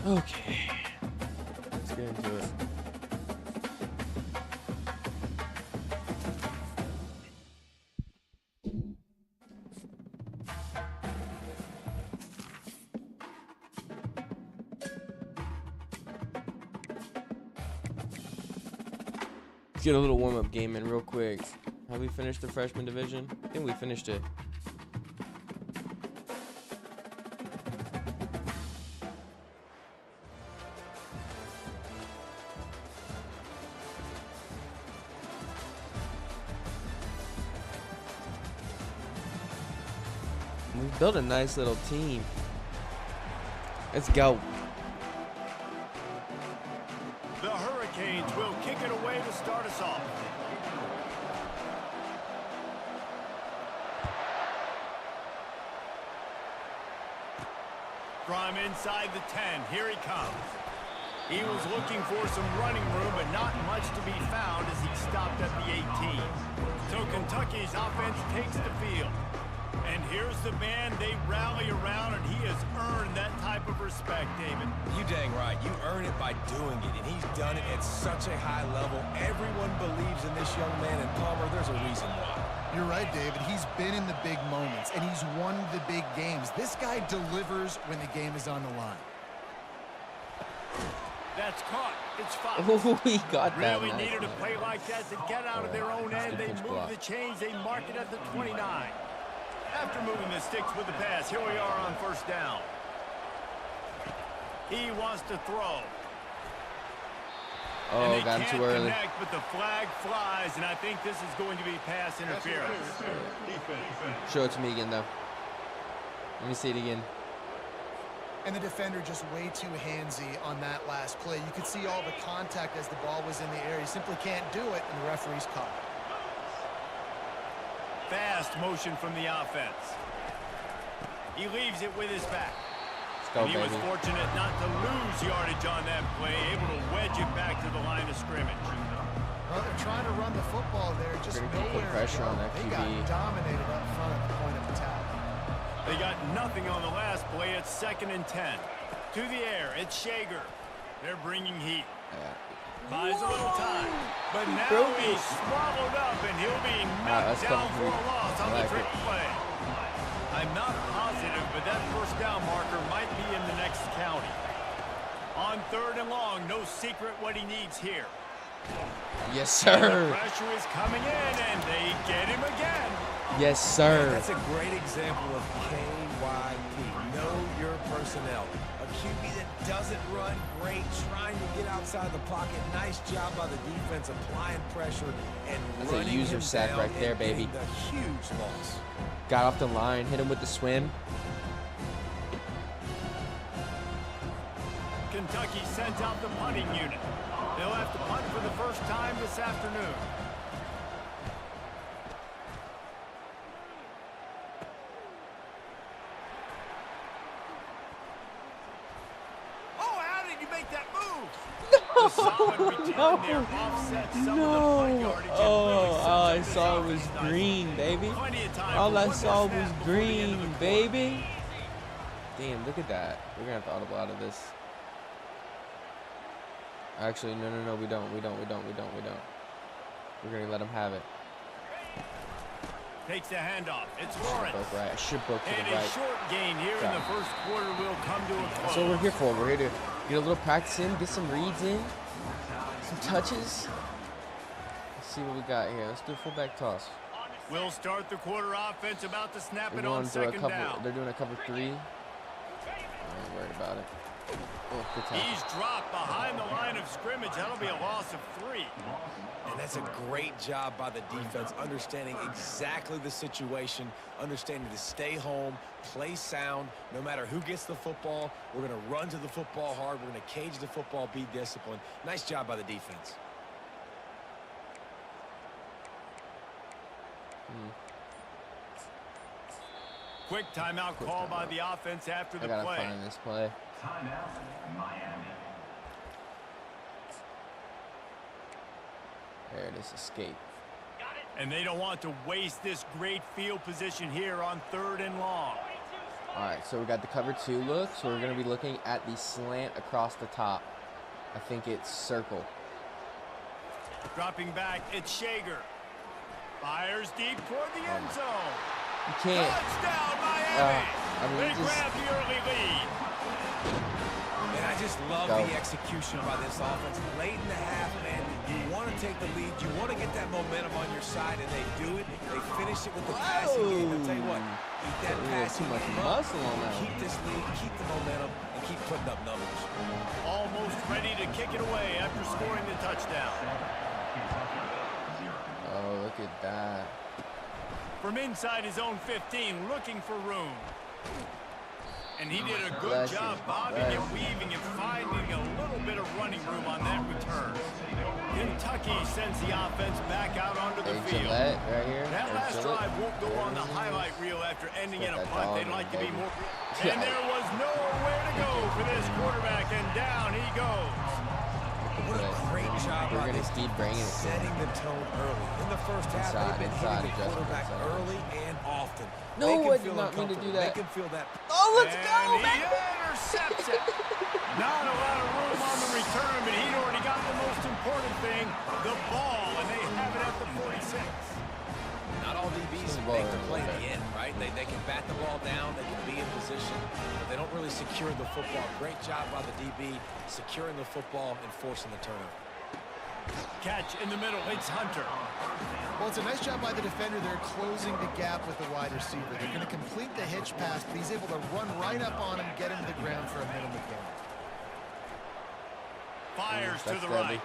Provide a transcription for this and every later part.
Okay. Let's get into it. Let's get a little warm-up game in real quick. Have we finished the freshman division? I think we finished it. We built a nice little team. Let's go. The Hurricanes will kick it away to start us off. From inside the 10, here he comes. He was looking for some running room, but not much to be found as he stopped at the 18. So Kentucky's offense takes the field. And here's the man they rally around, and he has earned that type of respect, David. You dang right. You earn it by doing it, and he's done it at such a high level. Everyone believes in this young man, and Palmer, there's a reason why. You're right, David. He's been in the big moments, and he's won the big games. This guy delivers when the game is on the line. That's caught. It's foul. Oh, he got that. Really Nice, needed man. a play like that to get out of their own end. They move the chains. They mark it at the 29. After moving the sticks with the pass, here we are on first down. He wants to throw. Oh, got him too early. Connect, but the flag flies, and I think this is going to be pass interference. Show it to me again, though. Let me see it again. And the defender just way too handsy on that last play. You could see all the contact as the ball was in the air. He simply can't do it, and the referee's caught it. Fast motion from the offense. He leaves it with his back. Let's go, He was baby. fortunate not to lose yardage on that play, able to wedge it back to the line of scrimmage. Well, they're trying to run the football there, just They're gonna nowhere put pressure to go. on that They QB. got dominated up front at the point of attack. They got nothing on the last play. It's 2nd and 10. To the air, it's Shager. They're bringing heat. Buys a little time. But now he's swallowed up, and he'll be knocked down for a loss on the trick play. I'm not positive, but that first down marker might be in the next county. On 3rd and long, no secret what he needs here. Yes, And the sir. pressure is coming in, and they get him again. Yes, sir. That's a great example of KYP. Know your personnel. A QB that doesn't run great, trying to get outside the pocket. Nice job by the defense applying pressure and That's a running user him sack down right there, and baby. getting the huge loss. Got off the line, hit him with the swim. Kentucky sent out the punting unit. They'll have to punt for the first time this afternoon. Oh, how did you make that move? The solid return there offset some of the punt yardage and really sets All up I this saw offense was nicely. green, baby. Plenty of time All for I one saw more snap was before the end of green, the quarter. baby. Damn, look at that. We're gonna have to audible out of this. Actually, no, we don't. We're gonna let him have it. Takes the handoff. It's Lawrence. Broke right. I should broke to And the a right. short gain here in the first quarter will come to a close. That's what we're here for. We're here to get a little practice in, get some reads in, some touches. Let's see what we got here. Let's do a fullback toss. We'll start the quarter offense, about to snap They're it on going through a 2nd couple. down. They're doing a cover 3. I ain't worried about it. Oh, good tackle. He's dropped behind the line of scrimmage. That'll be a loss of 3. And that's a great job by the defense, understanding exactly the situation, understanding to stay home, play sound. No matter who gets the football, we're going to run to the football hard. We're going to cage the football, be disciplined. Nice job by the defense. Quick timeout call by the offense after the I gotta play. find this play. Timeout, Miami. There it is. Escape. And they don't want to waste this great field position here on 3rd and long. All right, so we got the cover 2 look. So we're going to be looking at the slant across the top. I think it's circle. Dropping back, it's Shager. Fires deep toward the end zone. You can't. Touchdown, Miami. I mean, They just grab the early lead. And I just love the execution by this offense. Late in the half, man, you want to take the lead. You want to get that momentum on your side, and they do it. They finish it with the passing game. I'll tell you what, keep that passing too much game muscle up, on that. keep this lead, keep the momentum, and keep putting up numbers. Almost ready to kick it away after scoring the touchdown. Oh, look at that. From inside his own 15, looking for room. And he did a good job bobbing and weaving and finding a little bit of running room on that return. Kentucky sends the offense back out onto the field. Right here. That last drive won't go on the highlight reel after ending in a punt. They'd like to be more. And there was nowhere to go for this quarterback, and down he goes. What a great job by this keep bringing it, setting the tone early. In the first half, they've been hitting the quarterback early and often. No, I did not mean to do that. They can feel that. Oh, let's go, man. He intercepts it. Not a lot of room on the return, but he'd already got the most important thing, the ball, and they have it at the 46. Not all DBs make the play at the end, right? They can bat the ball down, they can be in position, but they don't really secure the football. Great job by the DB securing the football and forcing the turnover. Catch in the middle, it's Hunter. Well, it's a nice job by the defender. They're closing the gap with the wide receiver. They're going to complete the hitch pass, but he's able to run right up on him, get him to the ground for a minimal gain. Fires to the right.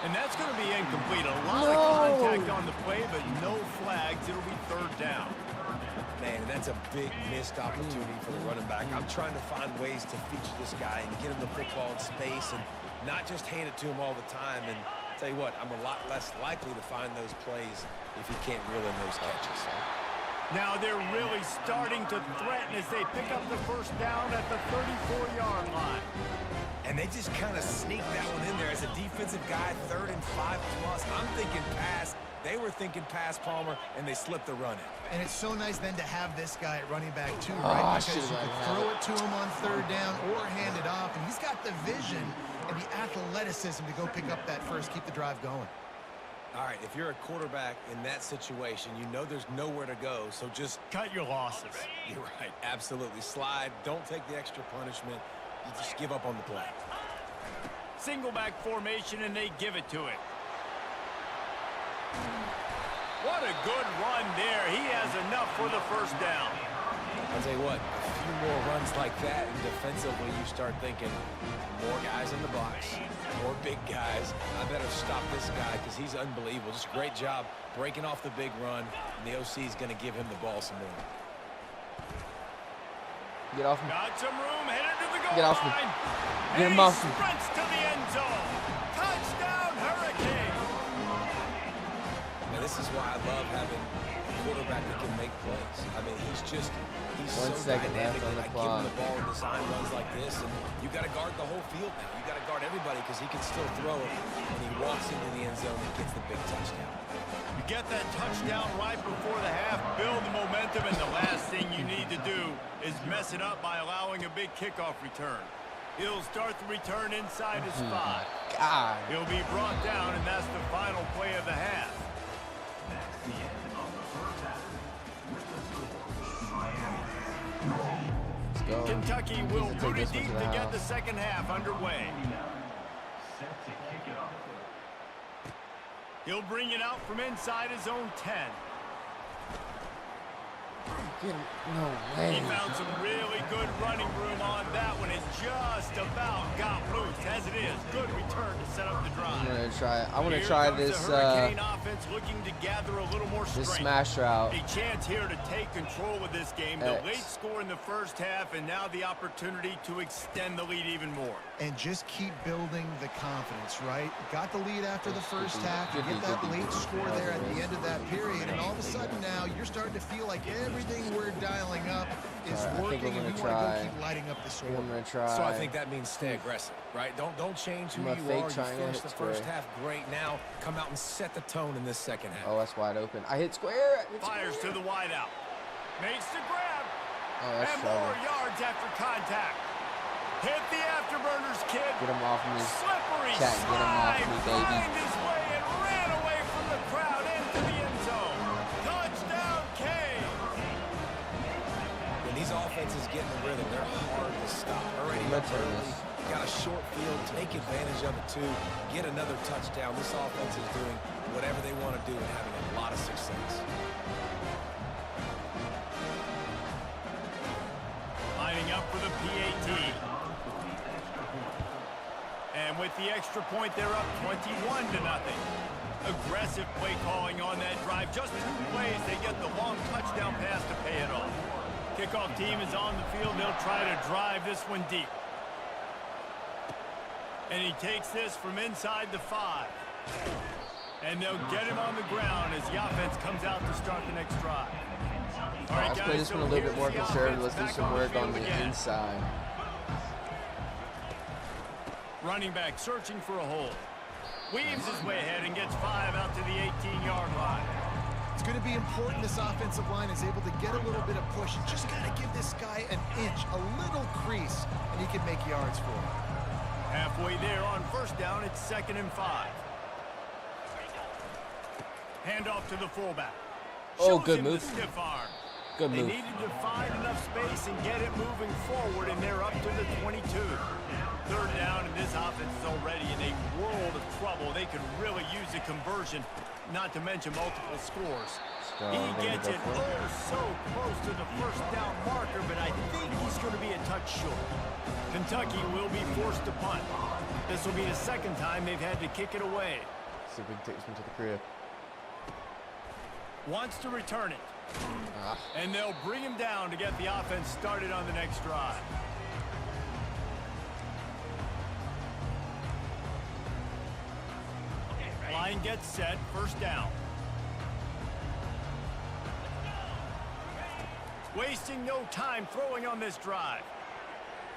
And that's going to be incomplete. A lot of contact on the play, but no flags. It'll be third down. Man, that's a big missed opportunity for the running back. I'm trying to find ways to feature this guy and get him the football in space and not just hand it to him all the time. And tell you what, I'm a lot less likely to find those plays if he can't reel in those catches. Now they're really starting to threaten as they pick up the first down at the 34-yard line. And they just kind of sneak that one in there as a defensive guy, 3rd and 5+. I'm thinking pass. They were thinking pass, Palmer, and they slipped the run in. And it's so nice then to have this guy at running back too, right? Because you can throw it to him on 3rd down or hand it off. And he's got the vision and the athleticism to go pick up that first, keep the drive going. All right, if you're a quarterback in that situation, you know there's nowhere to go, so just cut your losses. You're right, absolutely. Slide, don't take the extra punishment. You just give up on the play. Single back formation, and they give it to it. What a good run there. He has enough for the first down. I'll tell you what, a few more runs like that, and defensively you start thinking, more guys in the box, more big guys. I better stop this guy because he's unbelievable. Just great job breaking off the big run, and the OC is going to give him the ball some more. Get off him. Got some room, headed to the goal Get off him. line. Get him off him. Sprints to the end zone. Touchdown, Hurricane. Now, this is why I love having a quarterback that can make plays. I mean, he's so dynamic on the that clock. give him the ball in design runs like this, and you got to guard the whole field now. You got to guard everybody because he can still throw it when he walks into the end zone and gets the big touchdown. You get that touchdown right before the half, build the momentum, and the last thing you need to do is mess it up by allowing a big kickoff return. He'll start the return inside his 5. God. He'll be brought down, and that's the final play of the half. That's the end of the first half. With the score, Miami. Let's go. Kentucky will Take root it this one deep to the to get house. the second half underway. Set to kick it off. He'll bring it out from inside his own 10. No way. He found some really good running room on that one. It just about got loose. As it is, good return to set up the drive. I want to try this Hurricane offense looking to gather a little more strength. this smash route. A chance here to take control of this game. The late score in the first half, and now the opportunity to extend the lead even more. And just keep building the confidence, right? Got the lead after the first half. You get that late score there at the end of that period, and all of a sudden now you're starting to feel like everything we're dialing up is working, and you want to go keep lighting up the score. I'm gonna try. So I think that means stay aggressive, right? Don't change who you are. You finished the first half great. Now come out and set the tone in this second half. Oh, that's wide open. I hit square. Fires to the wideout. Makes the grab. Oh, that's and more yards after contact. Hit the afterburners, kid. Get him off me. Slippery Chat, get him off me, baby. Find his way and ran away from the crowd into the end zone. Touchdown, Kane. When these offenses get in the rhythm, they're hard to stop. Already up early, got a short field, take advantage of it too, get another touchdown. This offense is doing whatever they want to do and having a lot of success. Lining up for the PAT. And with the extra point, they're up 21-0. Aggressive play calling on that drive. Just 2 plays, they get the long touchdown pass to pay it off. Kickoff team is on the field. They'll try to drive this one deep. And he takes this from inside the 5. And they'll get him on the ground as the offense comes out to start the next drive. All right, Let's guys, play this one a little bit more conservative. Let's do some work on the inside. Running back searching for a hole. Weaves his way ahead and gets 5 out to the 18-yard line. It's going to be important this offensive line is able to get a little bit of push. You just got to give this guy an inch, a little crease, and he can make yards for it. Halfway there on first down, it's 2nd and 5. Handoff to the fullback. Oh, Shows good him move. the stiff arm. Good They move. needed to find enough space and get it moving forward, and they're up to the 22. 3rd down, and this offense is already in a world of trouble. They could really use a conversion, not to mention multiple scores. He gets it so close to the first down marker, but I think he's going to be a touch short. Kentucky will be forced to punt. This will be the 2nd time they've had to kick it away. See if we can take this one to the crib. Wants to return it. And they'll bring him down to get the offense started on the next drive. Line gets set, 1st down. Wasting no time throwing on this drive.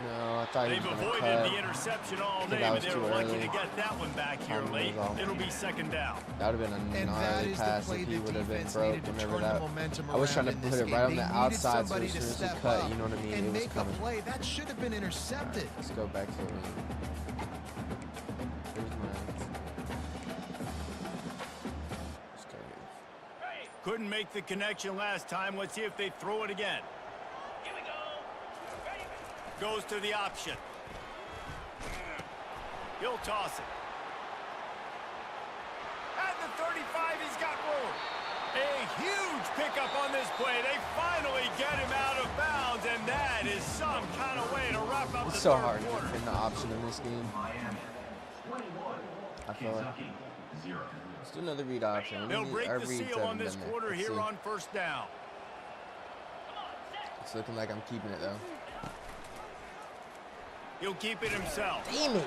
No, I thought he They've was going to avoided cut. the interception all I think day, that but was they were too lucky early. to get that one back here Timing late. was off. It'll be 2nd down. That would have been a And that gnarly is the pass play if he the would have been defense broke. needed to Remember turn the that? momentum I was trying to around in put this it game. right on They the needed outside, so somebody as to soon as he step cut, up you know what I mean? and It was make a coming. play. That should have been intercepted. Let's go back to it. Here's mine. Let's go here. Couldn't make the connection last time. Let's see if they throw it again. Goes to the option. He'll toss it. At the 35, he's got room. A huge pickup on this play. They finally get him out of bounds, and that is some kind of way to wrap up It's the so 3rd hard to quarter. defend the option in this game. Miami 21, I feel like. Kentucky 0. Let's do another read option. They'll break Our the reads seal on haven't this been there. quarter Let's here see. on 1st down. It's looking like I'm keeping it though. He'll keep it himself. Damn it!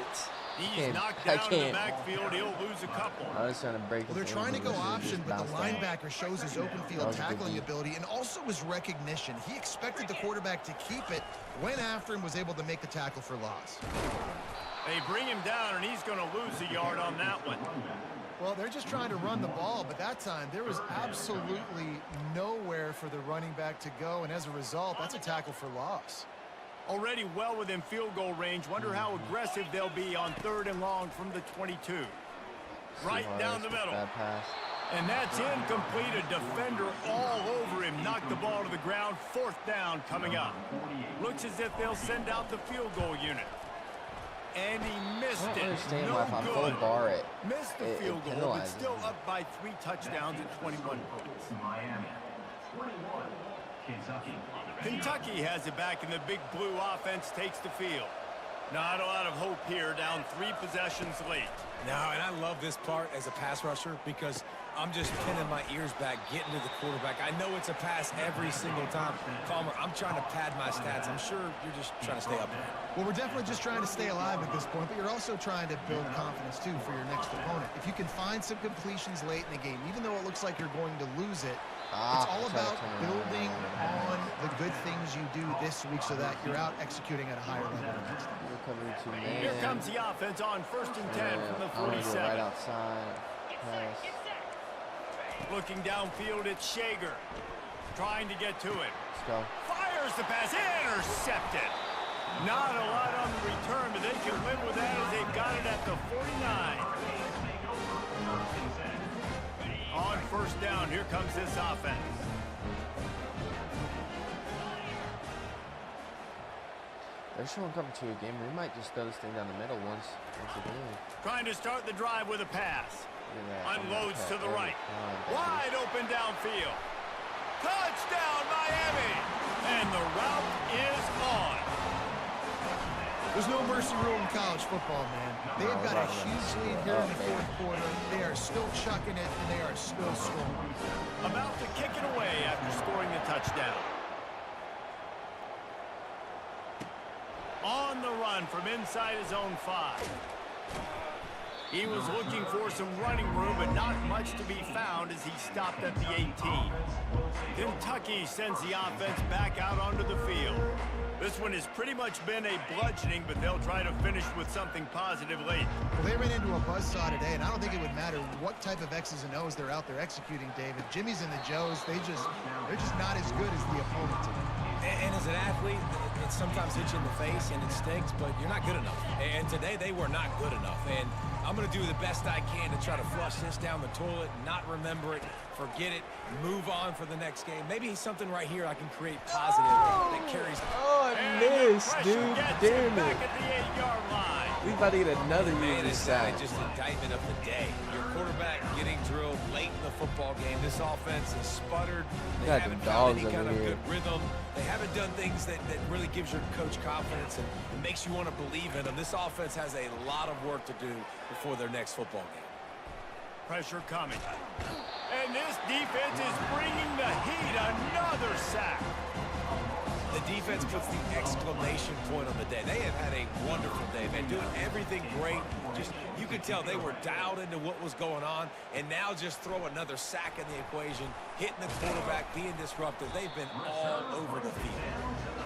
He's knocked I down in the can't. backfield. He'll lose a couple. I was trying to break. Well, they're this trying to in, go but it option, just but the bounced out. linebacker shows his open That field was a good tackling deal. ability and also his recognition. He expected the quarterback to keep it, went after him, was able to make the tackle for loss. They bring him down, and he's going to lose a yard on that one. Well, they're just trying to run the ball, but that time there was absolutely nowhere for the running back to go, and as a result, that's a tackle for loss. Already well within field goal range. Wonder how aggressive they'll be on 3rd and long from the 22. Right down the middle. Bad pass. And that's incomplete. A defender all over him. Knocked the ball to the ground. 4th down coming up. Looks as if they'll send out the field goal unit. And he missed I don't it. understand No why if I full good. bar it. Missed the it field goal, but penalizes still me. up by 3 touchdowns and 21 points. Miami 21, Kentucky. Kentucky has it back, and the big blue offense takes the field. Not a lot of hope here, down 3 possessions late. No, and I love this part as a pass rusher because I'm just pinning my ears back, getting to the quarterback. I know it's a pass every single time. Palmer, I'm trying to pad my stats. I'm sure you're just trying to stay up there. Well, we're definitely just trying to stay alive at this point, but you're also trying to build confidence, too, for your next opponent. If you can find some completions late in the game, even though it looks like you're going to lose it, it's all about building on the good things you do this week so that you're out executing at a higher level the next time. We're coming to man. Here comes the offense on 1st and 10 from the I want to go 47. right outside. Pass. Looking downfield, it's Shager. Trying to get to it. Let's go. Fires Fires the pass. Intercepted. Not a lot on the return, but they can live with that as they've got it at the 49. On first down, here comes this offense. They're showing cover 2 again. We might just throw this thing down the middle once again. Trying to start the drive with a pass. Unloads to the right. Wide open downfield. Touchdown, Miami! And the route is on. There's no mercy rule in college football, man. They've got a huge lead here in the fourth quarter. They are still chucking it, and they are still scoring. About to kick it away after scoring the touchdown. On the run from inside his own 5. He was looking for some running room, but not much to be found as he stopped at the 18. Kentucky sends the offense back out onto the field. This one has pretty much been a bludgeoning, but they'll try to finish with something positive late. Well, they ran into a buzzsaw today, and I don't think it would matter what type of X's and O's they're out there executing, David. Jimmy's and the Joes, they're just not as good as the opponent today. And as an athlete, it sometimes hits you in the face and it stinks, but you're not good enough. And today they were not good enough. And I'm going to do the best I can to try to flush this down the toilet, not remember it, forget it, move on for the next game. Maybe something right here I can create positive that carries. Oh, I missed, dude. Damn it. Back at the 8-yard line. We about to get another Man, user it's sack. just indictment of the day. Your quarterback getting drilled late in the football game. This offense has sputtered. They Got haven't the found dogs any kind over of here. good rhythm. They haven't done things that really gives your coach confidence and makes you want to believe in them. This offense has a lot of work to do before their next football game. Pressure coming. And this defense is bringing the heat. Another sack. The defense puts the exclamation point on the day. They have had a wonderful day, man, doing everything great. Just, you could tell they were dialed into what was going on, and now just throw another sack in the equation, hitting the quarterback, being disruptive. They've been all over the field.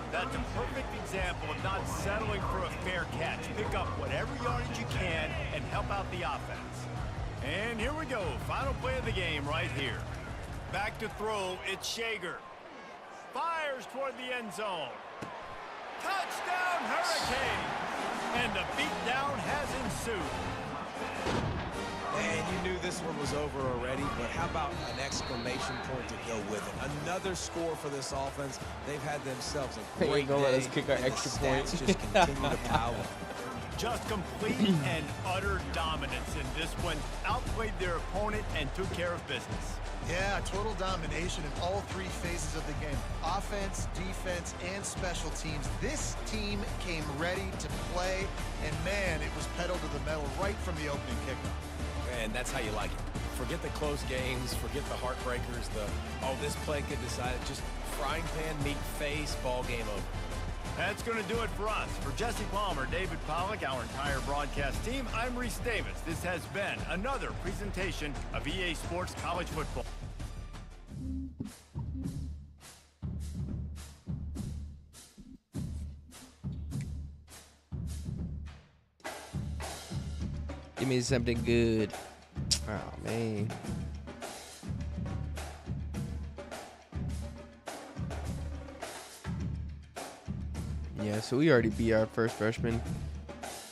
That's a perfect example of not settling for a fair catch. Pick up whatever yardage you can and help out the offense. And here we go. Final play of the game right here. Back to throw. It's Shager. Fires toward the end zone. Touchdown, Hurricane! And the beatdown has ensued. And you knew this one was over already, but how about an exclamation point to go with it? Another score for this offense. They've had themselves a They ain't great gonna day. let us kick our and the extra stats point. just continue to pile up. Just complete and utter dominance in this one. Outplayed their opponent and took care of business. Yeah, total domination in all 3 phases of the game. Offense, defense, and special teams. This team came ready to play, and man, it was pedal to the metal right from the opening kickoff. And that's how you like it. Forget the close games, forget the heartbreakers, this play could decide it. Just frying pan, meat face, ball game over. That's going to do it for us. For Jesse Palmer, David Pollack, our entire broadcast team, I'm Reese Davis. This has been another presentation of EA Sports College Football. Give me something good. Oh, man. Yeah, so we already beat our first freshman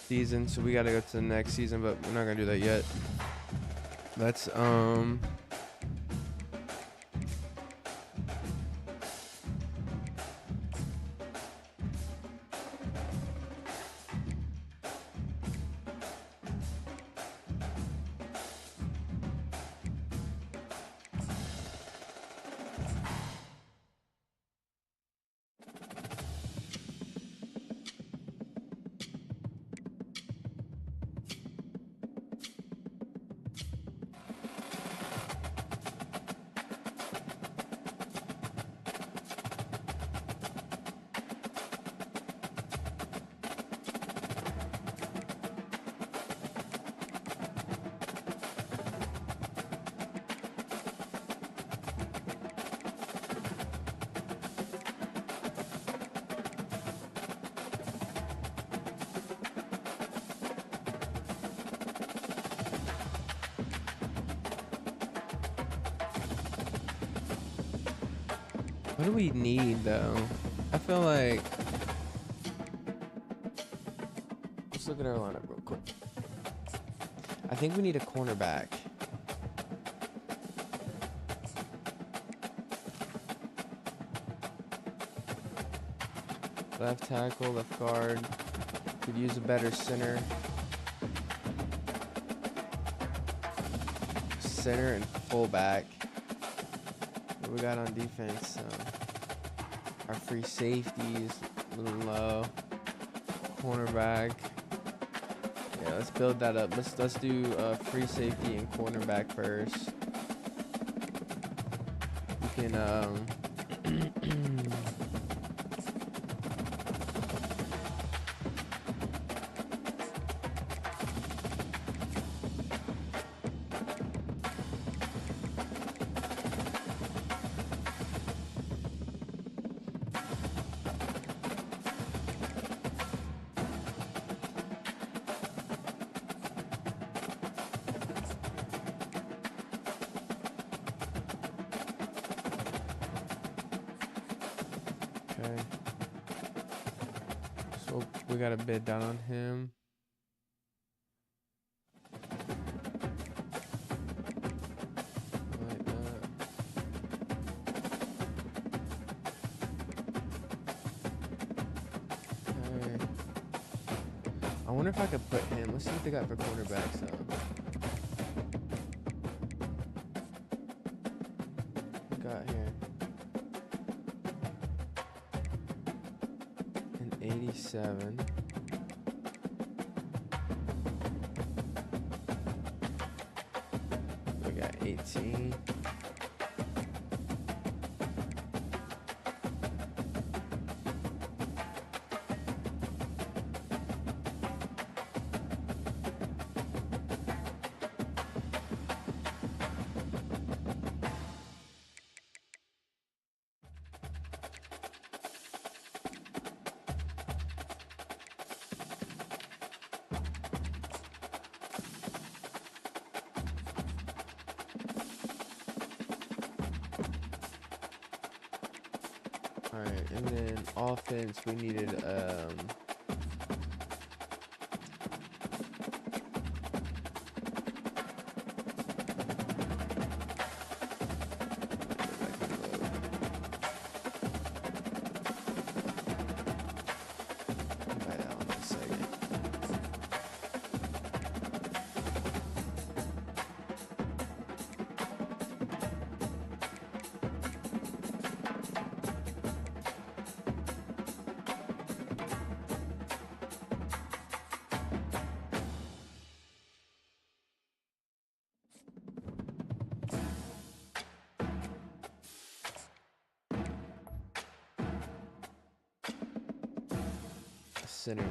season, so we got to go to the next season, but we're not going to do that yet. Let's, what do we need, though? I feel like, let's look at our lineup real quick. I think we need a cornerback. Left tackle, left guard. Could use a better center. Center and fullback. What we got on defense? Our free safeties a little low. Cornerback. Yeah, let's build that up. Let's do free safety and cornerback first. We can okay. So we got a bid down on him. Like that. Okay. I wonder if I could put him. Let's see what they got for cornerbacks though. What we got here? An 87. We got 18. Alright, and then offense, we needed, center.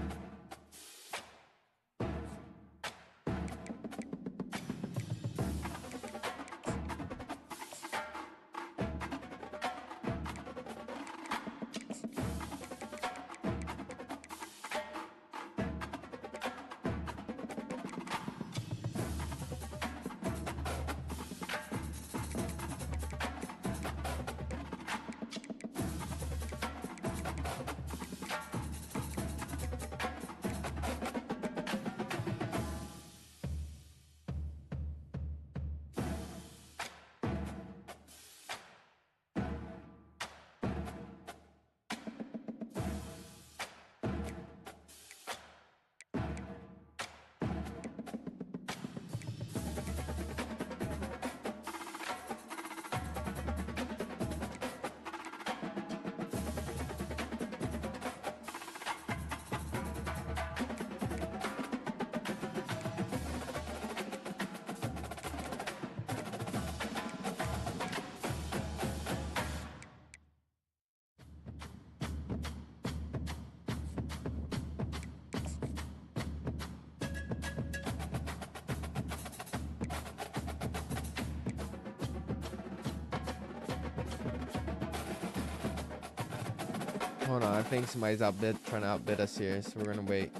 Hold on, I think somebody's trying to outbid us here, so we're gonna wait.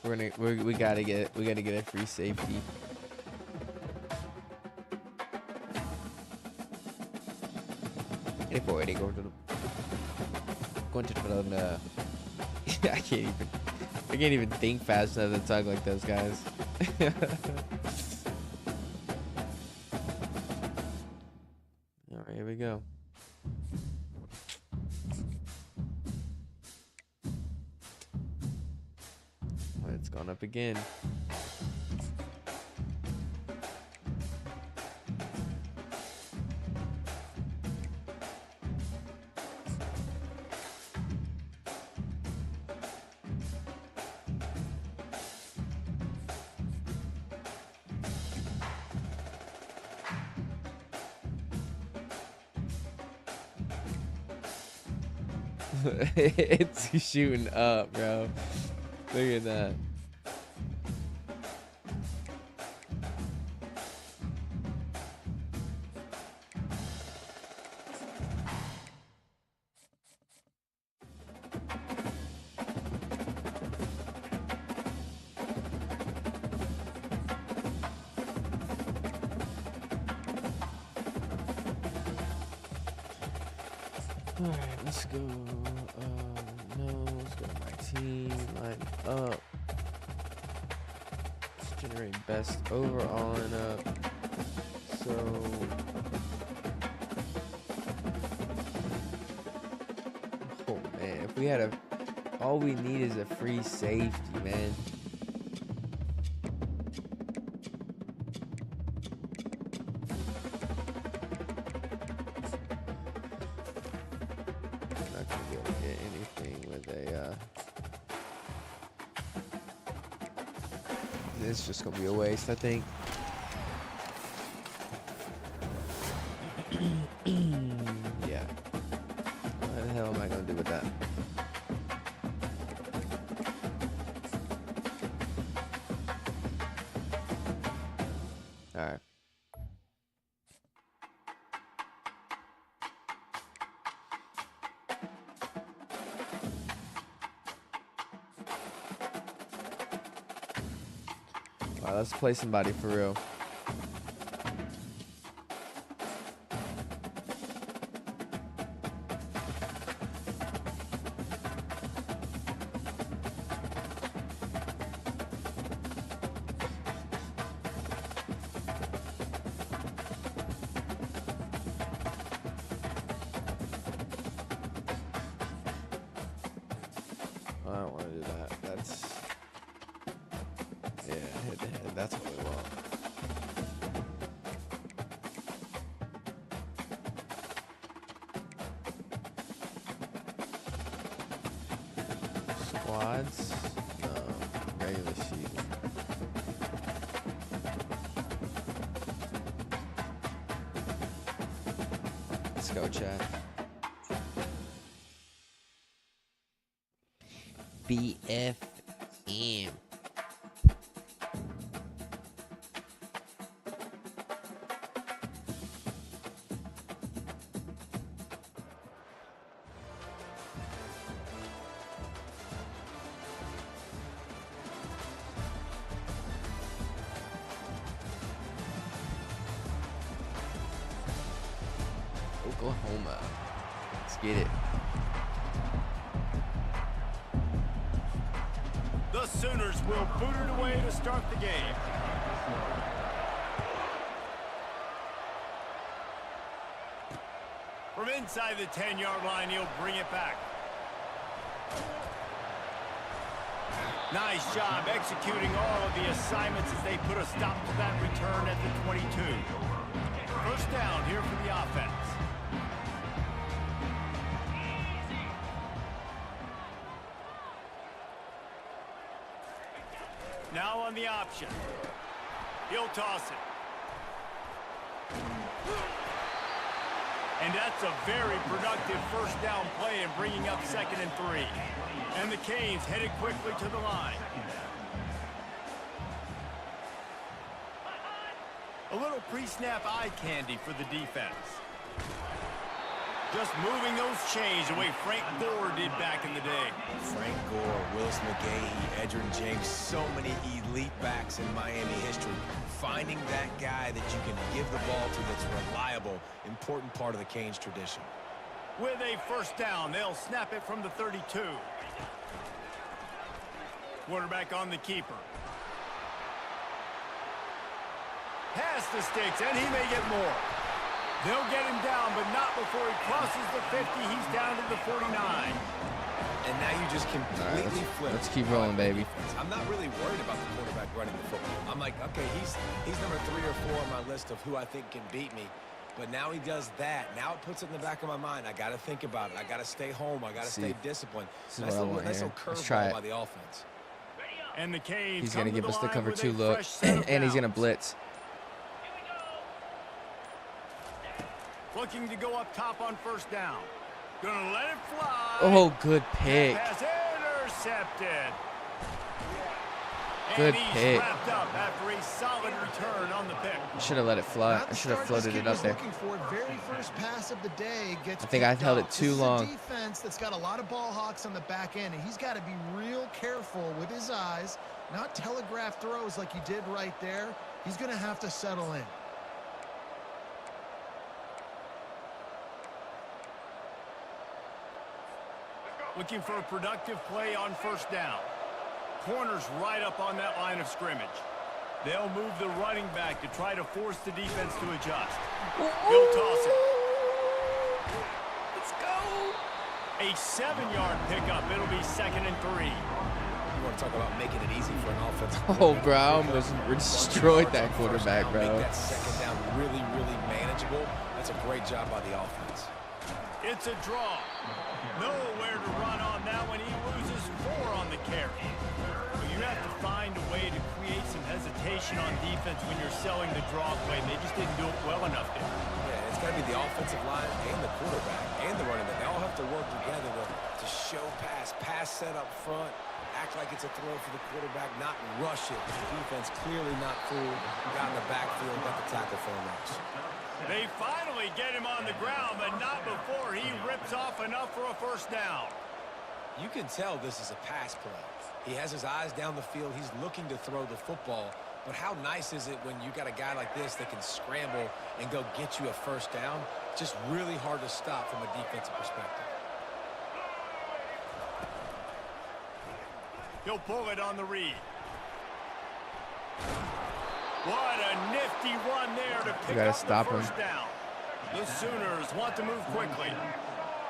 We gotta get a free safety. I can't even think fast enough to talk like those guys. All right, here we go. Oh, it's gone up again. It's shooting up, bro. Look at that. All right, let's go. No, let's go to my team. Line up. Let's generate best overall lineup. So, oh man, if we had all we need is a free safety, man. It's just gonna be a waste, I think. Yeah. What the hell am I gonna do with that? All right. All right, let's play somebody for real. I don't want to do that. That's... yeah, head to head. That's what we want. Squads? No, regular season. Let's go, chat. BFM. Oklahoma. Let's get it. The Sooners will boot it away to start the game. From inside the 10-yard line, he'll bring it back. Nice job executing all of the assignments as they put a stop to that return at the 22. First down here for the offense. Now on the option. He'll toss it. And that's a very productive first down play in bringing up 2nd and 3. And the Canes headed quickly to the line. A little pre-snap eye candy for the defense. Just moving those chains the way Frank Gore did back in the day. Frank Gore, Willis McGahee, Edgerrin James, so many elite backs in Miami history. Finding that guy that you can give the ball to that's reliable, important part of the Canes tradition. With a first down, they'll snap it from the 32. Quarterback on the keeper. Past the sticks, and he may get more. They'll get him down, but not before he crosses the 50. He's down to the 49. And now you just completely flip. Let's keep rolling, baby. I'm not really worried about the quarterback running the football. I'm like, okay, he's number 3 or 4 on my list of who I think can beat me. But now he does that. Now it puts it in the back of my mind. I got to think about it. I got to stay home. I got to stay disciplined. Nice little curveball by the offense. And the Canes, he's going to give us the cover 2 look, and he's going to blitz. Looking to go up top on first down. Gonna let it fly. Oh, good pick. Pass intercepted. Good pick. Wrapped up after a solid return on the pick. I should have let it fly. I should have floated it up there. Very first pass of the day gets I think I held it too long. This is a defense that's got a lot of ball hawks on the back end, and he's got to be real careful with his eyes, not telegraph throws like he did right there. He's going to have to settle in. Looking for a productive play on first down. Corners right up on that line of scrimmage. They'll move the running back to try to force the defense to adjust. He'll toss it. Let's go. A 7-yard pickup. It'll be 2nd and 3. You want to talk about making it easy for an offense. Oh, bro, I almost destroyed that quarterback, bro. Make that second down really, really manageable. That's a great job by the offense. It's a draw. Nowhere to run on that one. He loses 4 on the carry. But you have to find a way to create some hesitation on defense when you're selling the draw play. They just didn't do it well enough there. Yeah, it's got to be the offensive line and the quarterback and the running back. They all have to work together to show pass set up front, act like it's a throw for the quarterback, not rush it. The defense clearly not fooled. Got in the backfield, got the tackle for a rush. They finally get him on the ground, but not before he rips off enough for a first down. You can tell this is a pass play. He has his eyes down the field. He's looking to throw the football. But how nice is it when you got a guy like this that can scramble and go get you a first down? It's just really hard to stop from a defensive perspective. He'll pull it on the read. What a nifty run there to pick up the first down. The Sooners want to move quickly.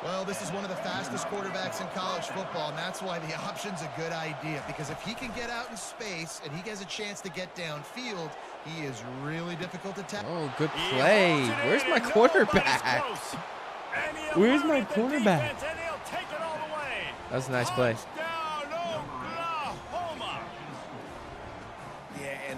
Well, this is one of the fastest quarterbacks in college football, and that's why the option's a good idea. Because if he can get out in space and he has a chance to get downfield, he is really difficult to tackle. Oh, good play. Where's my quarterback? Where's my quarterback? That's a nice play.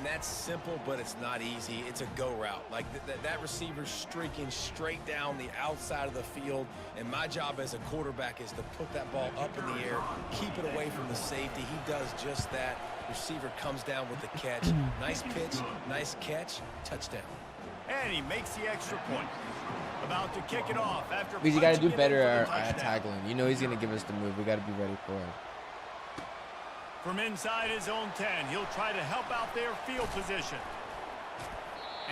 That's simple, but it's not easy. It's a go route. Like that receiver's streaking straight down the outside of the field, and my job as a quarterback is to put that ball up in the air, keep it away from the safety. He does just that. Receiver comes down with the catch. Nice pitch, nice catch, touchdown. And he makes the extra point. About to kick it off after. Because you got to do better at tackling. You know he's going to give us the move. We got to be ready for him. From inside his own 10, he'll try to help out their field position.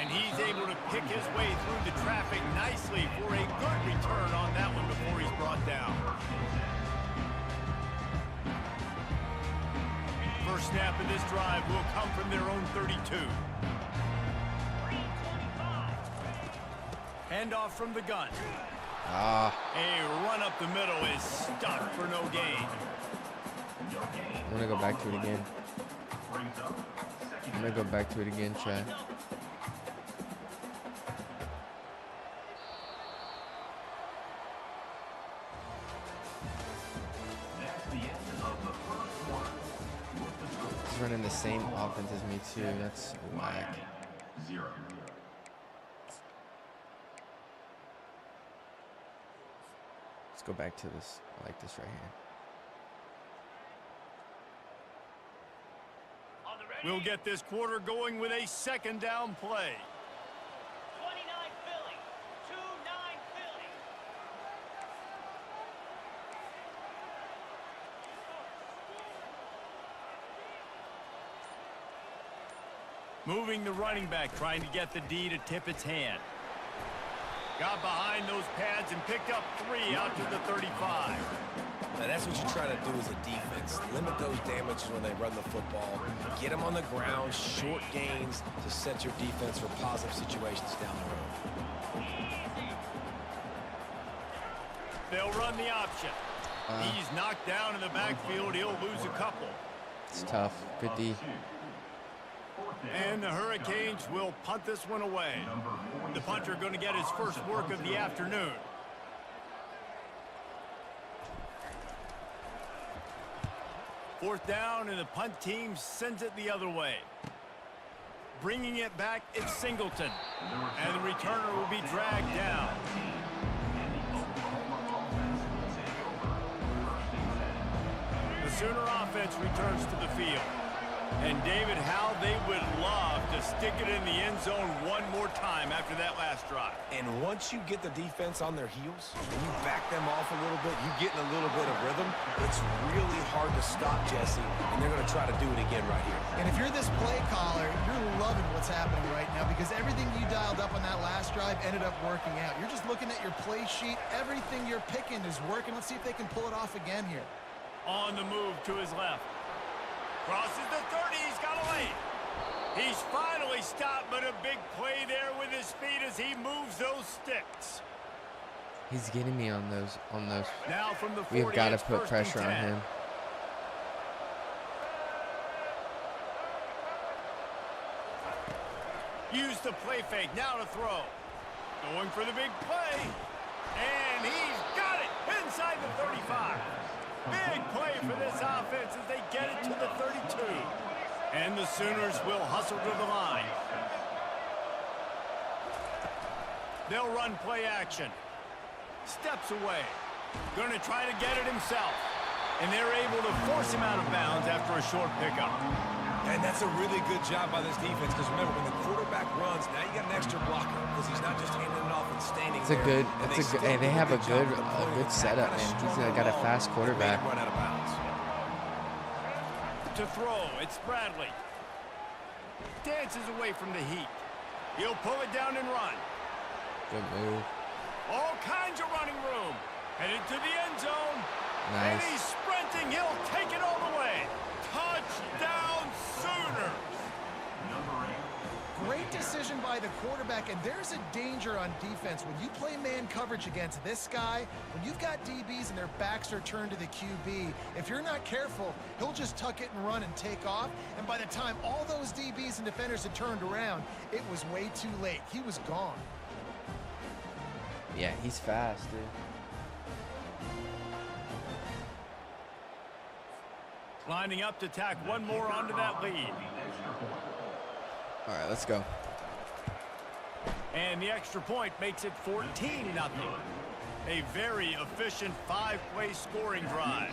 And he's able to pick his way through the traffic nicely for a good return on that one before he's brought down. First snap of this drive will come from their own 32. Handoff from the gun. A run up the middle is stuffed for no gain. I'm going to go back to it again. I'm going to go back to it again, Chad. He's running the same offense as me, too. That's whack. Let's go back to this. I like this right here. We'll get this quarter going with a second down play. 29 Philly, 2-9 Philly. Moving the running back, trying to get the D to tip its hand. Got behind those pads and picked up 3 out to the 35. Now that's what you try to do as a defense. Limit those damages when they run the football. Get them on the ground, short gains to set your defense for positive situations down the road. They'll run the option. He's knocked down in the backfield. He'll lose a couple. It's tough. Good D. And the Hurricanes will punt this one away. The punter going to get his first work of the afternoon. Fourth down, and the punt team sends it the other way. Bringing it back, it's Singleton. And the returner will be dragged down. The Sooner offense returns to the field. And David, how they would love to stick it in the end zone one more time after that last drive. And once you get the defense on their heels, when you back them off a little bit, you get in a little bit of rhythm, it's really hard to stop, Jesse, and they're going to try to do it again right here. And if you're this play caller, you're loving what's happening right now because everything you dialed up on that last drive ended up working out. You're just looking at your play sheet. Everything you're picking is working. Let's see if they can pull it off again here. On the move to his left. Crosses the 30, he's got a lane. He's finally stopped, but a big play there with his feet as he moves those sticks. He's getting me on those. Now from the 40, We've got to put pressure on him. Use the play fake, now to throw. Going for the big play. And he's got it inside the 35. Big play for this offense as they get it to the 32. And the Sooners will hustle to the line. They'll run play action. Steps away. Going to try to get it himself. And they're able to force him out of bounds after a short pickup. And that's a really good job by this defense because remember, when the quarterback runs, now you got an extra blocker because he's not just handing it off and standing It's a there. good. It's a good. Hey, they have a good setup, man. He's got a fast quarterback. Run out of bounds. To throw, it's Bradley. Dances away from the heat. He'll pull it down and run. Good move. All kinds of running room. Headed to the end zone. Nice. And he's sprinting. He'll take it all the way. Touchdown, Sooners. Great decision by the quarterback, and there's a danger on defense. When you play man coverage against this guy, when you've got DBs and their backs are turned to the QB, if you're not careful, he'll just tuck it and run and take off. And by the time all those DBs and defenders had turned around, it was way too late. He was gone. Yeah, he's fast, dude. Lining up to tack one more onto that lead. All right, let's go. And the extra point makes it 14-0. A very efficient 5-play scoring drive.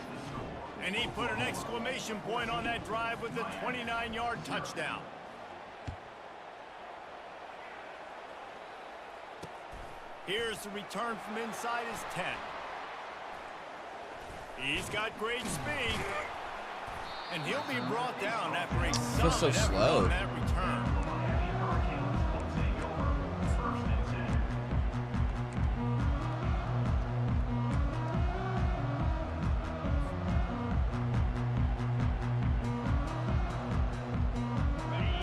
And he put an exclamation point on that drive with a 29-yard touchdown. Here's the return from inside his 10. He's got great speed. And he'll be brought down after a solid effort on that return.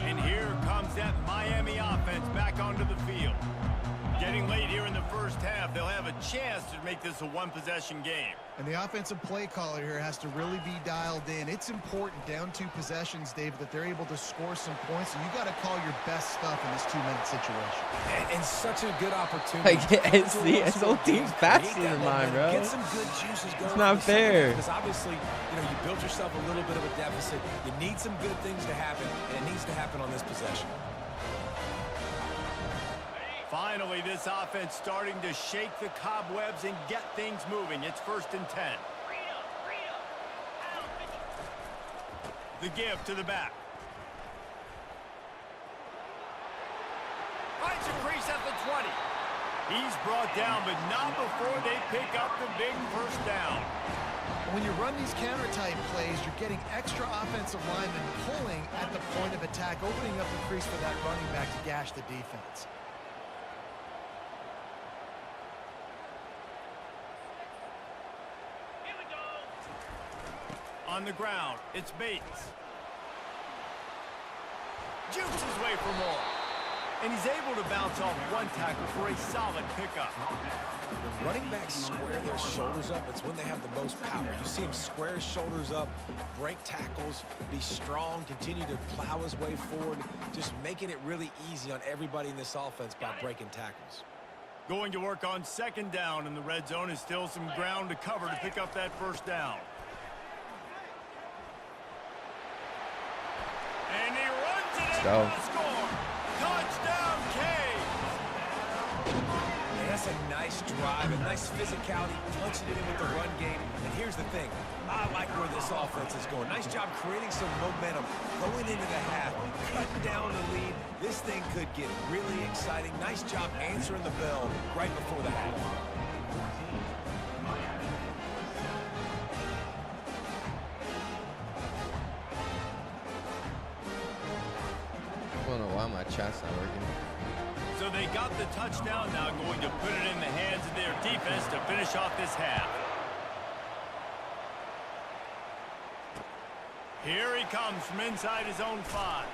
And here comes that Miami offense back onto the field. Getting late here in the first half, they'll have a chance to make this a one-possession game. And the offensive play caller here has to really be dialed in. It's important down 2 possessions, David, that they're able to score some points. And you got to call your best stuff in this 2-minute situation. And such a good opportunity. It's whole team's faster than mine, bro. Get some good juices going. It's not fair. Because obviously, you built yourself a little bit of a deficit. You need some good things to happen, and it needs to happen on this possession. Finally, this offense starting to shake the cobwebs and get things moving. It's 1st and 10. The give to the back. Finds a crease at the 20. He's brought down, but not before they pick up the big first down. When you run these counter-type plays, you're getting extra offensive linemen pulling at the point of attack, opening up the crease for that running back to gash the defense. Here we go. On the ground, it's Bates. Jukes his way for more. And he's able to bounce off one tackle for a solid pickup. When running backs square their shoulders up, it's when they have the most power. You see him square his shoulders up, break tackles, be strong, continue to plow his way forward, just making it really easy on everybody in this offense by breaking tackles. Going to work on second down in the red zone is still some ground to cover to pick up that first down. And he runs it in for the score. Touchdown, Canes! Yeah, that's a nice drive, a nice physicality, punching it in with the run game. And here's the thing, I like where this offense is going. Nice job creating some momentum, going into the half, cutting down the lead. This thing could get really exciting. Nice job answering the bell right before the half. I don't know why my chat's not working. So they got the touchdown, now going to put it in the hands of their defense to finish off this half. Here he comes from inside his own 5.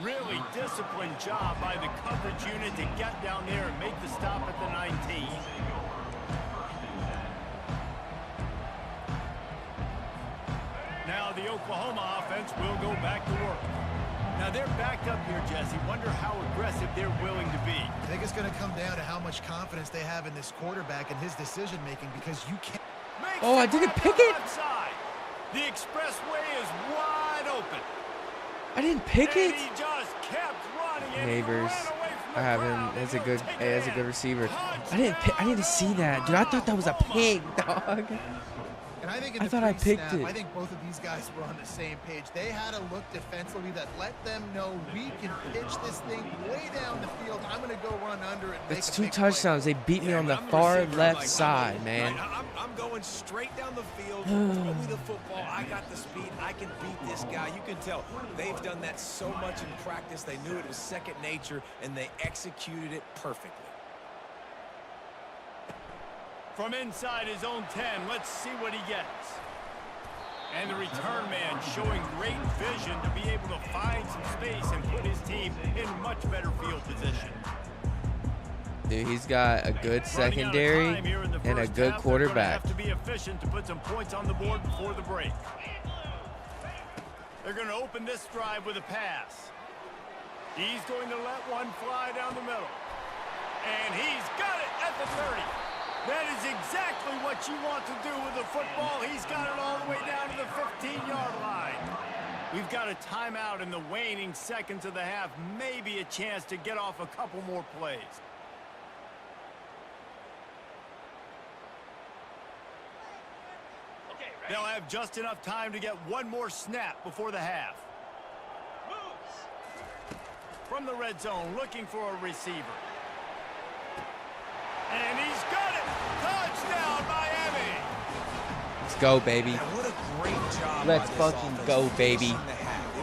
Really disciplined job by the coverage unit to get down there and make the stop at the 19. Now the Oklahoma offense will go back to work. Now they're backed up here, Jesse. Wonder how aggressive they're willing to be. I think it's going to come down to how much confidence they have in this quarterback and his decision-making, because you can't... Oh, I didn't pick it? The expressway is wide open. I didn't pick it? He just kept running. Neighbors, I have him. It's a good. It's a good receiver. I didn't see that, dude. I thought that was a pick, dog. And I think I thought I picked it. I think both of these guys were on the same page. They had a look defensively that let them know we can pitch this thing way down the field. I'm going to go run under it. It's 2 touchdowns. They beat me on the far left side, man. I'm going straight down the field. Throw me the football. I got the speed. I can beat this guy. You can tell they've done that so much in practice. They knew it was second nature, and they executed it perfectly. From inside his own 10, let's see what he gets. And the return man showing great vision to be able to find some space and put his team in much better field position. Dude, he's got a good secondary and a good quarterback. Have to be efficient to put some points on the board before the break. They're going to open this drive with a pass. He's going to let one fly down the middle. And he's got it at the 30. That is exactly what you want to do with the football. He's got it all the way down to the 15-yard line. We've got a timeout in the waning seconds of the half. Maybe a chance to get off a couple more plays. They'll have just enough time to get one more snap before the half. From the red zone, looking for a receiver. And he's got it! Touchdown, Miami! Let's go, baby. And what a great job. Let's fucking go, baby. It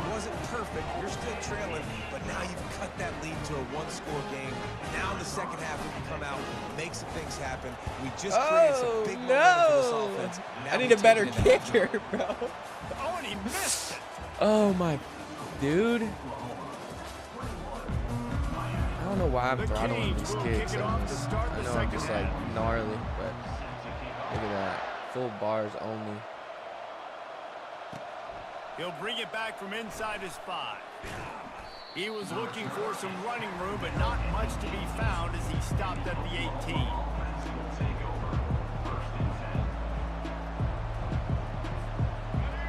wasn't perfect. You're still trailing, but now you've cut that lead to a one-score game. Now in the second half, we can come out, make some things happen. We just created some big momentum for this offense. Now I need a better kicker, bro. Oh, and he missed it. Oh, my dude. I don't know why I'm throttling these kicks. I know I'm just like gnarly, but look at that. Full bars only. He'll bring it back from inside his 5. He was looking for some running room, but not much to be found as he stopped at the 18.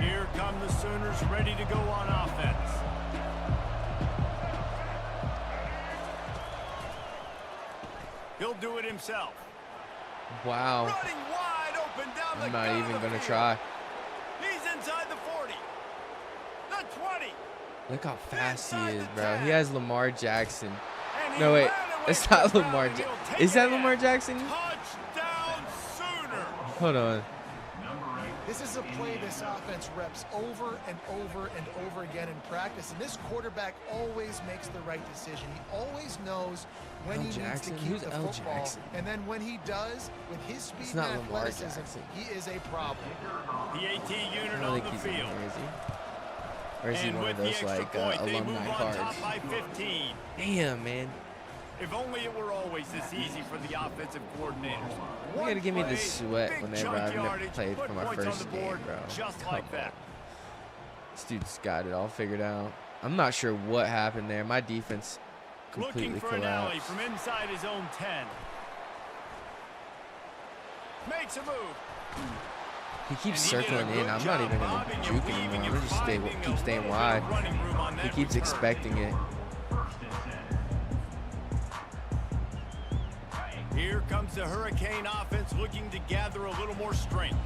Here come the Sooners ready to go on offense. He'll do it himself. Wow. Running wide open down the I'm not even going to field. try. He's inside the 40. The 20. Look how fast he is, bro. He has Lamar Jackson. And he No, wait. ran away It's from not the Lamar crowd. Jackson. He'll take Is that it Lamar in. Jackson? Touchdown, Sooner. Hold on. This is a play this offense reps over and over and over again in practice, and this quarterback always makes the right decision. He always knows when he needs to keep the football, and then when he does, with his speed and athleticism, he is a problem. The AT unit on the field. Or is he one of those, like, alumni cards? By 15. Damn, man. If only it were always this easy for the offensive coordinators. You're going to give me the sweat whenever I've never played for my first game, bro. Just like that. This dude's got it all figured out. I'm not sure what happened there. My defense completely collapsed. Looking for an alley from inside his own 10. Makes a move. He keeps circling in. I'm not even going to juke him anymore. I'm going to just keep staying wide. He keeps expecting it. Here comes the Hurricane offense looking to gather a little more strength.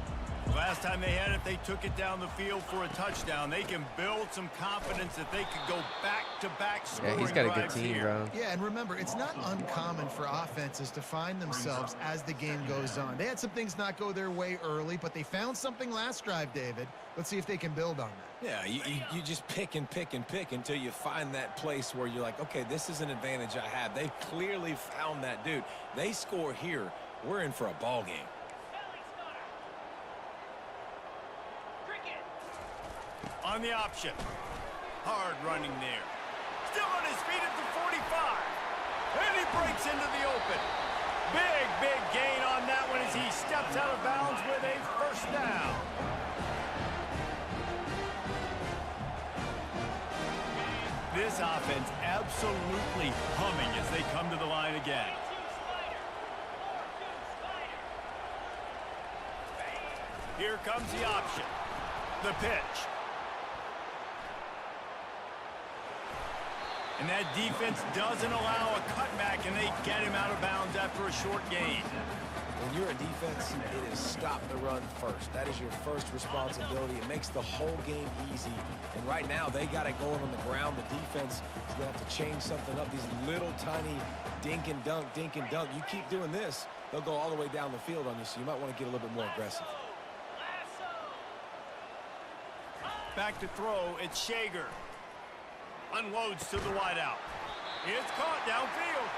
Last time they had it, they took it down the field for a touchdown. They can build some confidence that they could go back-to-back scoring drives. Yeah, he's got a good team, bro. Yeah, and remember, it's not uncommon for offenses to find themselves as the game goes on. They had some things not go their way early, but they found something last drive, David. Let's see if they can build on that. Yeah, you just pick and pick and pick until you find that place where you're like, okay, this is an advantage I have. They clearly found that dude. They score here. We're in for a ball game. On the option. Hard running there. Still on his feet at the 45. And he breaks into the open. Big gain on that one as he steps out of bounds with a first down. This offense absolutely humming as they come to the line again. Here comes the option. The pitch. And that defense doesn't allow a cutback, and they get him out of bounds after a short gain. When you're a defense, it is stop the run first. That is your first responsibility. It makes the whole game easy. And right now, they got it going on the ground. The defense is going to have to change something up. These little tiny dink and dunk. You keep doing this, they'll go all the way down the field on you, so you might want to get a little bit more aggressive. Back to throw, it's Shager. Unloads to the wideout. It's caught downfield.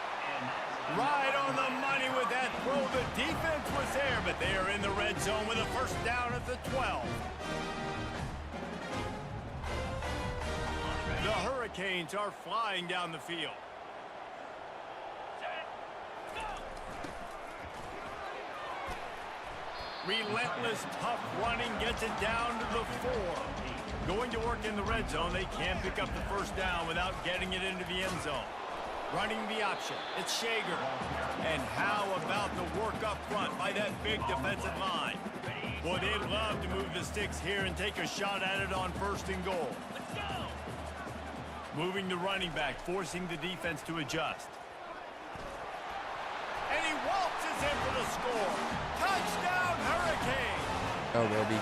Right on the money with that throw. The defense was there, but they are in the red zone with a first down at the 12. The Hurricanes are flying down the field. Relentless, tough running gets it down to the 4. Going to work in the red zone, they can't pick up the first down without getting it into the end zone. Running the option, it's Shager. And how about the work up front by that big defensive line? Boy, they'd love to move the sticks here and take a shot at it on 1st and goal. Moving the running back, forcing the defense to adjust. And he waltzes in for the score. Touchdown, Hurricane! Oh, Wilby.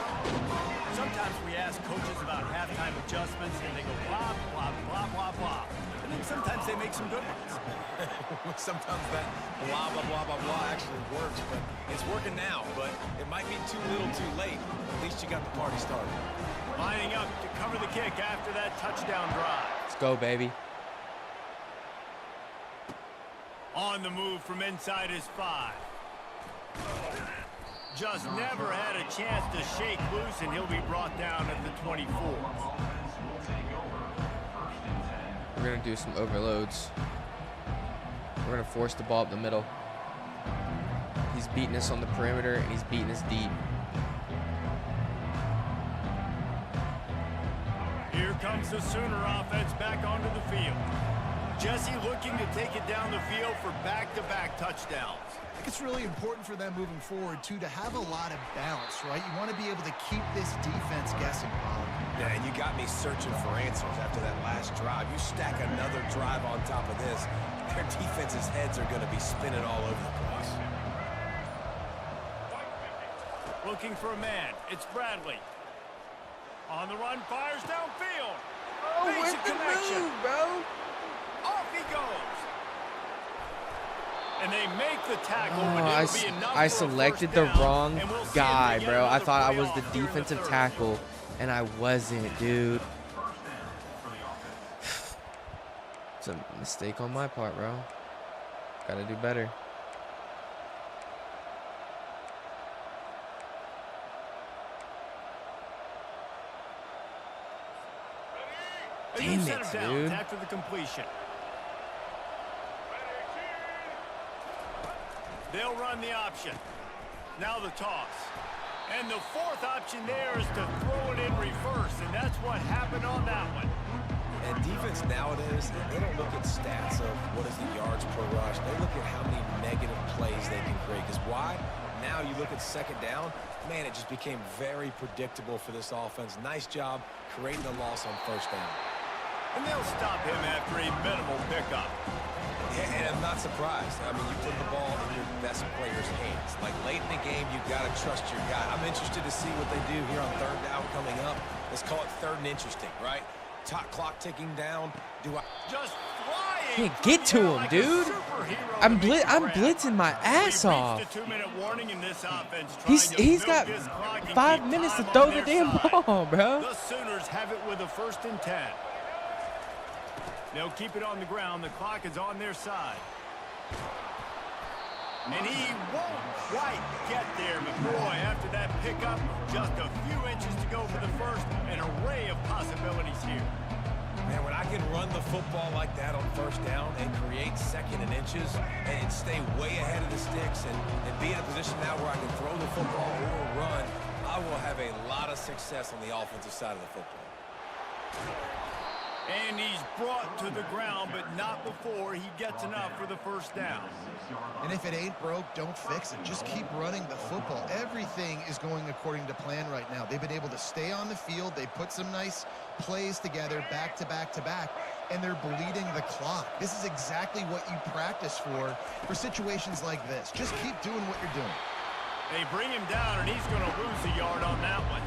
Sometimes we ask coaches about halftime adjustments, and they go blah, blah, blah, blah, blah. And then sometimes they make some good ones. Sometimes that blah, blah, blah, blah, blah actually works, but it's working now. But it might be too little too late. At least you got the party started. Lining up to cover the kick after that touchdown drive. Let's go, baby. On the move from inside his 5. Just never had a chance to shake loose, and he'll be brought down at the 24. We're going to do some overloads. We're going to force the ball up the middle. He's beating us on the perimeter, and he's beating us deep. Here comes the Sooner offense back onto the field. Jesse looking to take it down the field for back-to-back touchdowns. I think it's really important for them moving forward, too, to have a lot of balance, right? You want to be able to keep this defense guessing, Pollard. Yeah, and you got me searching for answers after that last drive. You stack another drive on top of this, their defense's heads are going to be spinning all over the place. Looking for a man. It's Bradley. On the run, fires downfield. Oh, where's the move, bro? Off he goes. And they make the tackle, but it'll be enough I for a selected first the down, wrong and we'll see if guy, they get bro. I another thought I play was off the here in the defensive third. tackle, and I wasn't, dude. It's a mistake on my part, bro. Gotta do better. Damn it, dude. After the completion. They'll run the option. Now the toss. And the fourth option there is to throw it in reverse, and that's what happened on that one. And defense nowadays, they don't look at stats of what is the yards per rush. They look at how many negative plays they can create. Because why? Now you look at second down, man, it just became very predictable for this offense. Nice job creating a loss on first down. And they'll stop him after a minimal pickup. Yeah, and I'm not surprised. I mean, you put the ball in your best player's hands. Like, late in the game, you got to trust your guy. I'm interested to see what they do here on third down coming up. Let's call it third and interesting, right? Top clock ticking down. Just flying? Can't get to him, dude. I'm blitzing my ass off. He's got 5 minutes to throw the damn ball, bro. The Sooners have it with a 1st and 10. They'll keep it on the ground. The clock is on their side. And he won't quite get there, but boy, after that pickup, just a few inches to go for the first. An array of possibilities here. Man, when I can run the football like that on first down and create second and inches and stay way ahead of the sticks and be in a position now where I can throw the football or run, I will have a lot of success on the offensive side of the football. And he's brought to the ground, but not before he gets enough for the first down. And if it ain't broke, don't fix it. Just keep running the football. Everything is going according to plan right now. They've been able to stay on the field. They put some nice plays together back to back to back, and they're bleeding the clock. This is exactly what you practice for situations like this. Just keep doing what you're doing. They bring him down, and he's going to lose a yard on that one.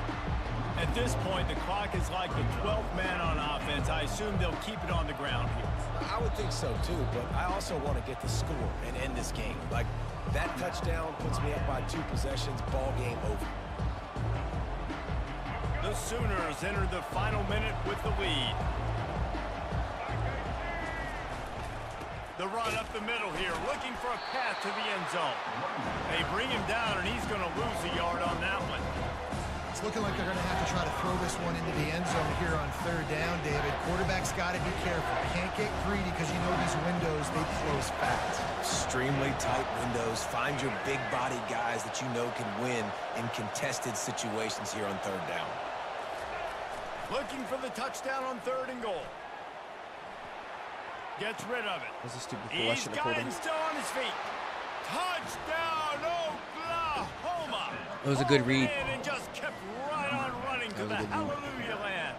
At this point, the clock is like the 12th man on offense. I assume they'll keep it on the ground here. I would think so, too, but I also want to get the score and end this game. Like, that touchdown puts me up by 2 possessions, ball game over. The Sooners enter the final minute with the lead. The run up the middle here, looking for a path to the end zone. They bring him down, and he's going to lose a yard on that one. It's looking like they're going to have to try to throw this one into the end zone here on third down, David. Quarterback's got to be careful. Can't get greedy because you know these windows, they close fast. Extremely tight windows. Find your big body guys that you know can win in contested situations here on third down. Looking for the touchdown on 3rd and goal. Gets rid of it. That's a stupid fool. I He's should have got pulled him. him still on his feet. Touchdown, Oklahoma. It was a good read. And just kept right on running to the hallelujah land.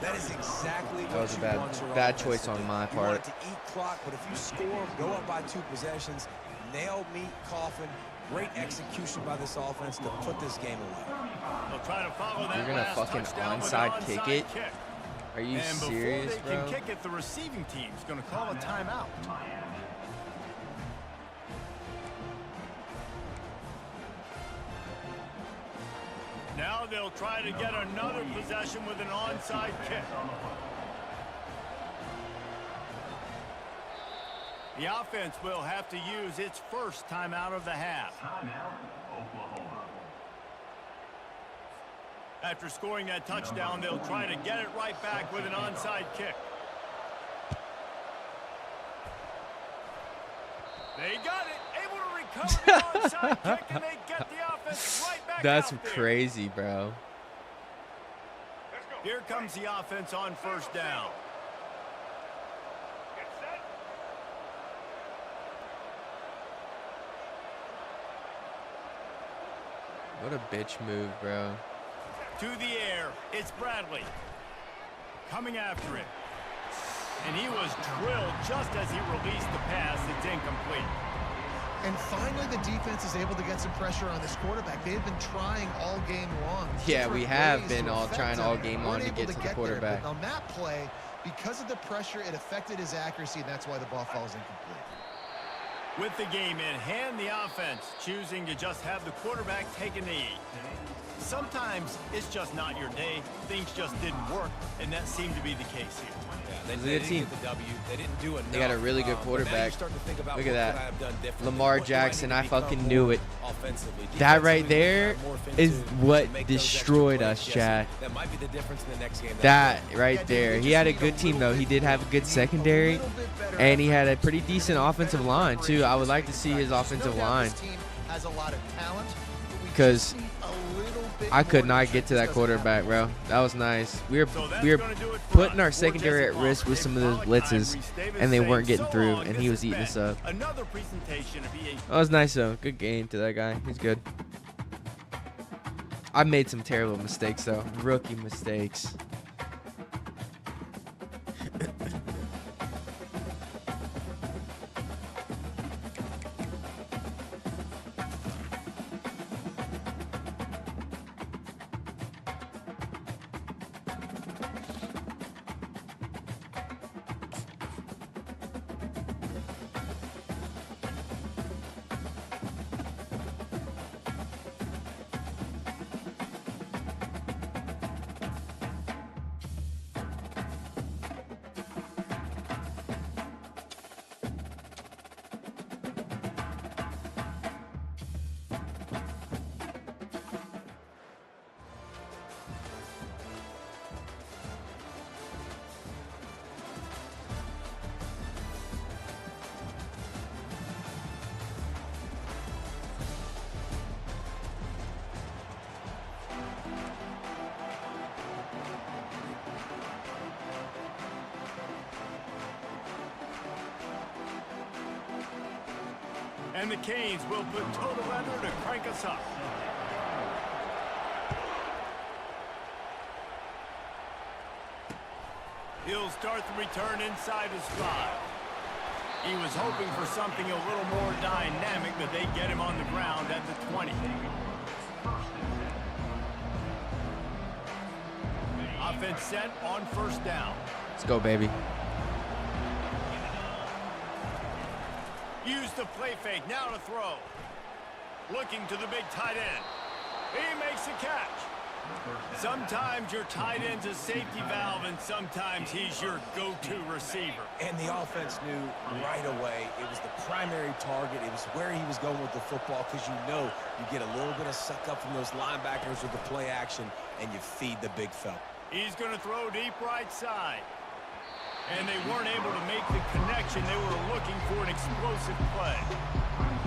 That is exactly That what was a you want your bad offense choice to on do. my You part. want it to eat clock, but if you score, go up by 2 possessions, nail meat coffin. Great execution by this offense to put this game away. They'll try to follow that. You're gonna last fucking touchdown with onside an kick onside it? kick. Are you And serious, before they bro? can kick it, the receiving team's going to call a timeout. Now they'll try to get another possession with an onside kick. The offense will have to use its first timeout of the half. After scoring that touchdown, they'll try to get it right back with an onside kick. They got it, able to recover the onside kick, and they get the offense right back That's out there. crazy, bro. Here comes the offense on first down. What a bitch move, bro. To the air, it's Bradley. Coming after it. And he was drilled just as he released the pass. It's incomplete. And finally, the defense is able to get some pressure on this quarterback. They've been trying all game long. Yeah, we have ways been to all affect trying him. all game long Weren't to able get to the there. quarterback. But on that play, because of the pressure, it affected his accuracy, and that's why the ball falls incomplete. With the game in hand, the offense choosing to just have the quarterback take a knee. Sometimes it's just not your day. Things just didn't work, and that seemed to be the case here. Yeah, They didn't get the W. They didn't do enough. They got a really good quarterback. Look at that. Lamar Jackson, I fucking knew it. That right there is what destroyed us, Chad. That might be the difference in the next game. That right there. He had a good team, though. He did have a good secondary, and he had a pretty decent offensive line, too. I would like to see his offensive line, because I could not get to that quarterback, bro. That was nice. We were putting our secondary at risk with some of those blitzes, and they weren't getting through, and he was eating us up. That was nice, though. Good game to that guy. He's good. I made some terrible mistakes, though. Rookie mistakes. And the Canes will put total weather to crank us up. He'll start the return inside his 5. He was hoping for something a little more dynamic, but they get him on the ground at the 20. Offense set on first down. Let's go, baby. Use the play fake, now to throw. Looking to the big tight end. He makes the catch. Sometimes your tight end's a safety valve, and sometimes he's your go-to receiver. And the offense knew right away it was the primary target. It was where he was going with the football, because you know you get a little bit of suck up from those linebackers with the play action, and you feed the big fella. He's going to throw deep right side. And they weren't able to make the connection. They were looking for an explosive play.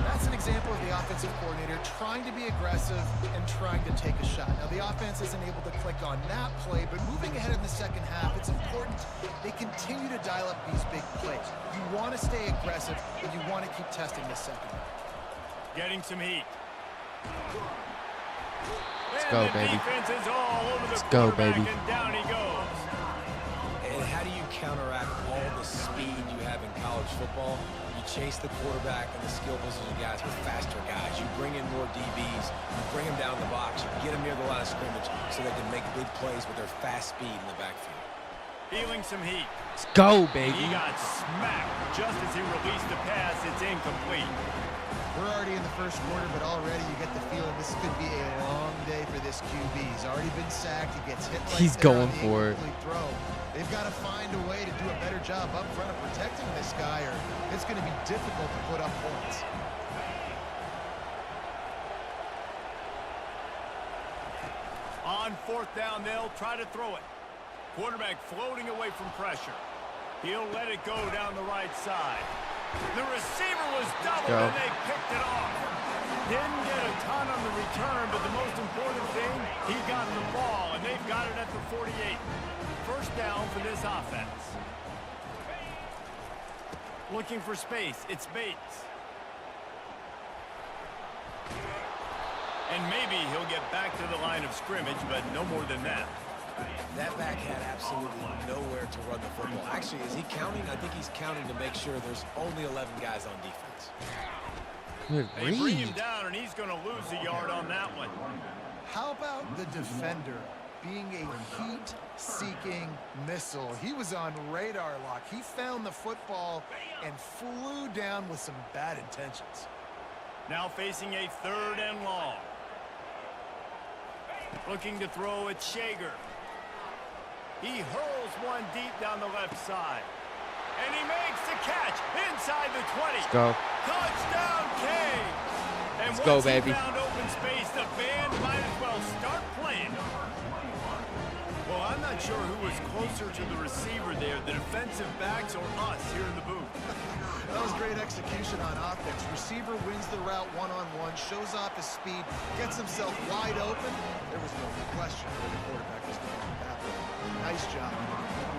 That's an example of the offensive coordinator trying to be aggressive and trying to take a shot. Now, the offense isn't able to click on that play, but moving ahead in the second half, it's important they continue to dial up these big plays. You want to stay aggressive, and you want to keep testing the second half. Getting some heat. Let's go, baby. Defense is all over the Let's go, baby. And down he goes. And how do you counteract all the speed you have in college football? You chase the quarterback and the skill position guys with faster guys. You bring in more DBs. You bring them down the box. You get them near the line of scrimmage so they can make big plays with their fast speed in the backfield. Feeling some heat. Let's go, baby. He got smacked just as he released the pass. It's incomplete. We're already in the first quarter, but already you get the feeling this could be a long day for this QB. He's already been sacked. He gets hit right He's there going on the for it. incomplete throw. They've got to find a way to do a better job up front of protecting this guy, or it's going to be difficult to put up points. On fourth down, they'll try to throw it. Quarterback floating away from pressure. He'll let it go down the right side. The receiver was doubled, and they picked it off. Didn't get a ton on the return, but the most important thing, he got the ball, and they've got it at the 48. First down for this offense. Looking for space. It's Bates. And maybe he'll get back to the line of scrimmage, but no more than that. That back had absolutely nowhere to run the football. Actually, is he counting? I think he's counting to make sure there's only 11 guys on defense. Good They bring him read. down, and he's going to lose a yard on that one. How about the defender being a heat-seeking missile. He was on radar lock. He found the football and flew down with some bad intentions. Now facing a 3rd and long. Looking to throw at Shager. He hurls one deep down the left side. And he makes the catch inside the 20. Let's go. Touchdown, K. And Let's go, once baby. he found open space, the band might as well start playing. Well, I'm not sure who was closer to the receiver there, the defensive backs or us here in the booth. That was great execution on offense. Receiver wins the route one-on-one, shows off his speed, gets himself wide open. There was no question where the quarterback was going with that one. Nice job.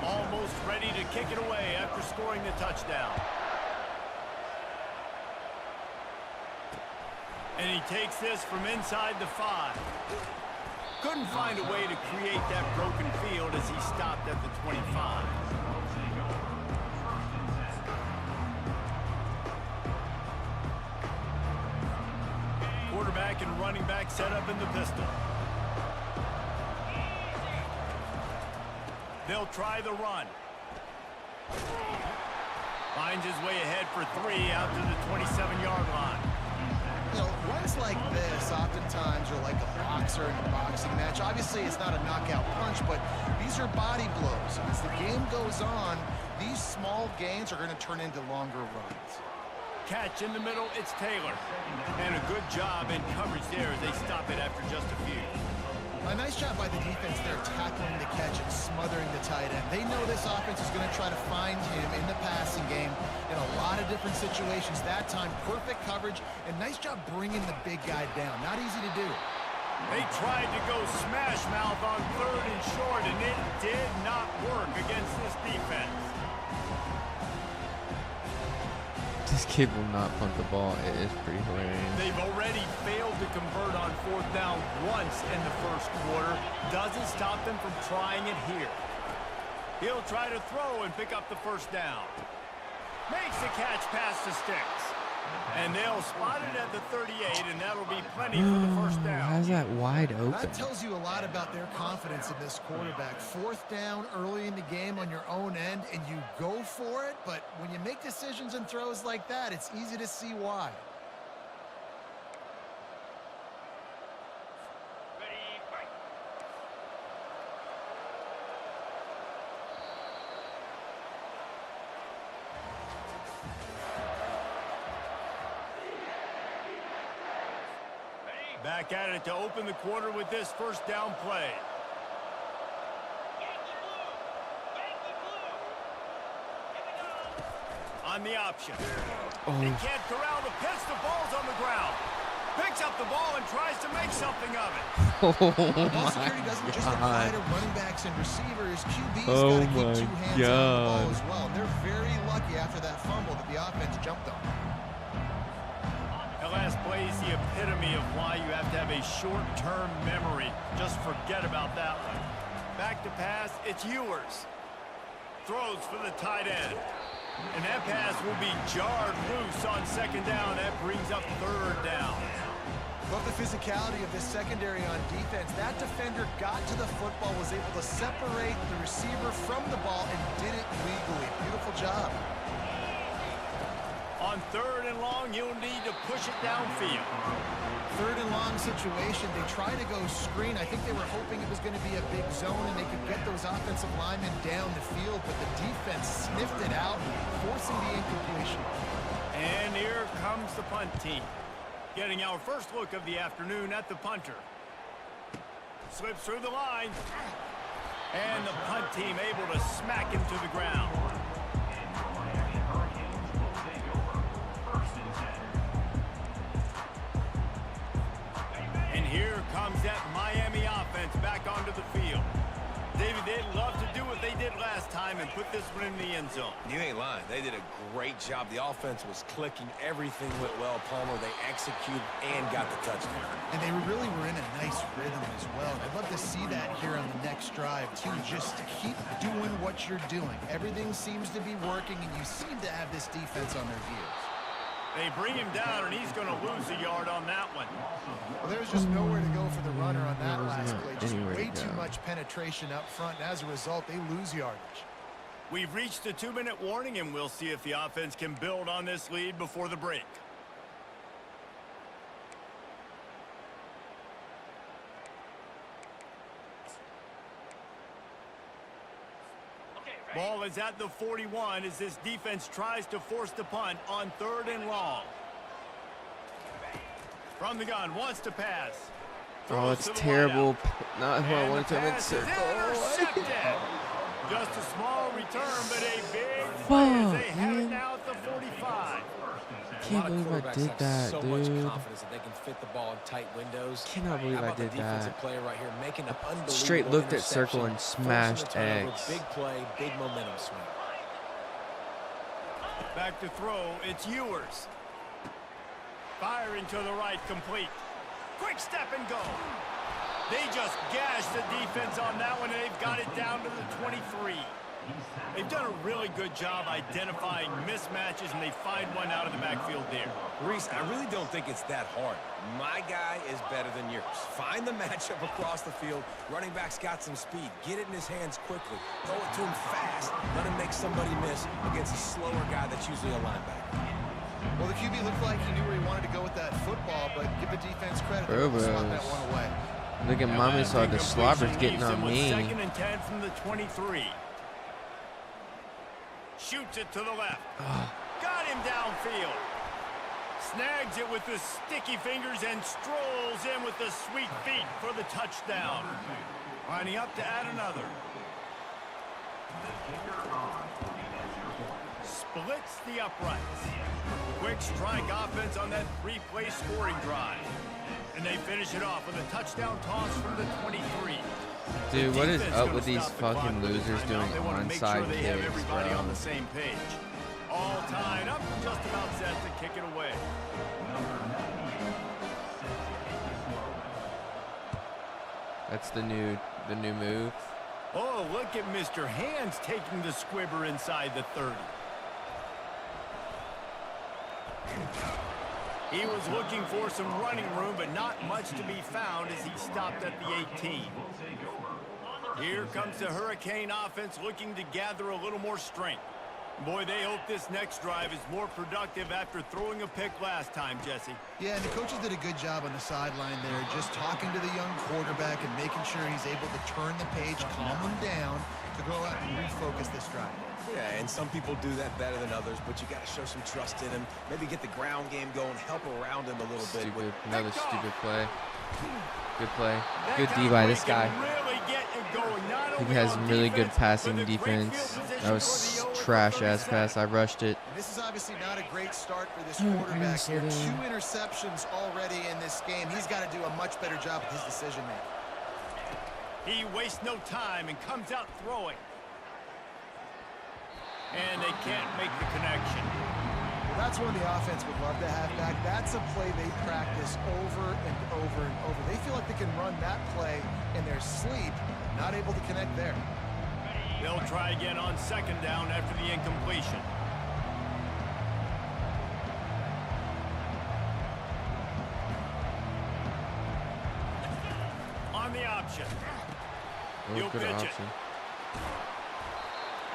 Almost ready to kick it away after scoring the touchdown. And he takes this from inside the 5. Couldn't find a way to create that broken field as he stopped at the 25. Quarterback and running back set up in the pistol. They'll try the run. Finds his way ahead for 3 out to the 27-yard line. You know, runs like this oftentimes are like a boxer in a boxing match. Obviously, it's not a knockout punch, but these are body blows. And as the game goes on, these small gains are going to turn into longer runs. Catch in the middle, it's Taylor. And a good job in coverage there as they stop it after just a few. A nice job by the defense there, tackling the catch and smothering the tight end. They know this offense is going to try to find him in the passing game in a lot of different situations. That time, perfect coverage, and nice job bringing the big guy down. Not easy to do. They tried to go smash mouth on 3rd and short, and it did not work against this defense. This kid will not punt the ball. It is pretty hilarious. They've already failed to convert on 4th down once in the first quarter. Doesn't stop them from trying it here. He'll try to throw and pick up the 1st down. Makes the catch past the sticks. And they'll spot it at the 38, and that'll be plenty for the 1st down. How's that wide open? That tells you a lot about their confidence in this quarterback. 4th down early in the game on your own end, and you go for it. But when you make decisions and throws like that, it's easy to see why. Back at it to open the quarter with this 1st down play. On the option. He can't corral the pitch. The ball's on the ground. Picks up the ball and tries to make something of it. Ball security doesn't just apply to running backs and receivers. QB's got to keep 2 hands on the ball as well. And they're very lucky after that fumble that the offense jumped on. That last play is the epitome of why you have to have a short-term memory. Just forget about that one. Back to pass, it's Ewers. Throws for the tight end. And that pass will be jarred loose on 2nd down. That brings up 3rd down. Love the physicality of this secondary on defense. That defender got to the football, was able to separate the receiver from the ball, and did it legally. Beautiful job. On 3rd and long, you'll need to push it downfield. 3rd and long situation. They try to go screen. I think they were hoping it was going to be a big zone and they could get those offensive linemen down the field, but the defense sniffed it out, forcing the incompletion. And here comes the punt team. Getting our first look of the afternoon at the punter. Slips through the line. And the punt team able to smack him to the ground. And here comes that Miami offense back onto the field. David, they'd love to do what they did last time and put this one in the end zone. You ain't lying. They did a great job. The offense was clicking. Everything went well, Palmer. They executed and got the touchdown. And they really were in a nice rhythm as well. I'd love to see that here on the next drive, too. Just keep doing what you're doing. Everything seems to be working, and you seem to have this defense on their heels. They bring him down, and he's going to lose a yard on that one. Well, there's just nowhere to go for the runner on that last play. Just way too much penetration up front, and as a result, they lose yardage. We've reached the 2-minute warning, and we'll see if the offense can build on this lead before the break. Ball is at the 41 as this defense tries to force the punt on 3rd and long. From the gun, wants to pass. Oh, it's terrible. Not who I wanted to insert. Just a small return, but a big play as they have it now at the 45. Can't believe I did that, so dude. much confidence that they can fit the ball in tight windows. Cannot believe I did that. Player right here making an unbelievable Straight looked at circle and interception, smashed forcing a turnover, X. Big play, big momentum swing. Back to throw, it's Ewers. Firing to the right, complete. Quick step and go. They just gashed the defense on that one, and they've got it down to the 23. They've done a really good job identifying mismatches, and they find one out of the backfield there. Reese, I really don't think it's that hard. My guy is better than yours. Find the matchup across the field. Running back's got some speed. Get it in his hands quickly. Throw it to him fast. Let him make somebody miss against a slower guy that's usually a linebacker. Well, the QB looked like he knew where he wanted to go with that football, but give the defense credit. They were able to swat that one away. Look at Mommy saw the slobber's getting on me. 2nd and 10 from the 23. Shoots it to the left. Got him downfield. Snags it with the sticky fingers and strolls in with the sweet feet for the touchdown. Lining up to add another. Splits the uprights. Quick strike offense on that 3-play scoring drive. And they finish it off with a touchdown toss from the 23. Dude, what is up with these fucking losers doing onside They have kicks, everybody bro? on the same page. All tied up, just about set to kick it away. That's the new move. Oh, look at Mr. Hands taking the squibber inside the 30. He was looking for some running room, but not much to be found as he stopped at the 18. Here comes the Hurricane offense looking to gather a little more strength. Boy, they hope this next drive is more productive after throwing a pick last time, Jesse. Yeah, and the coaches did a good job on the sideline there, just talking to the young quarterback and making sure he's able to turn the page, calm him down, to go out and refocus this drive. Yeah, and some people do that better than others, but you got to show some trust in him. Maybe get the ground game going, help around him a little bit. Stupid, another stupid play. Good play. Good D by this guy. He has really good passing defense. That was trash-ass pass. I rushed it. And this is obviously not a great start for this quarterback here. 2 interceptions already in this game. He's got to do a much better job with his decision-making. He wastes no time and comes out throwing. And they can't make the connection. Well, that's one the offense would love to have back. That's a play they practice over and over and over. They feel like they can run that play in their sleep, not able to connect there. They'll try again on 2nd down after the incompletion. On the option. He'll pitch it.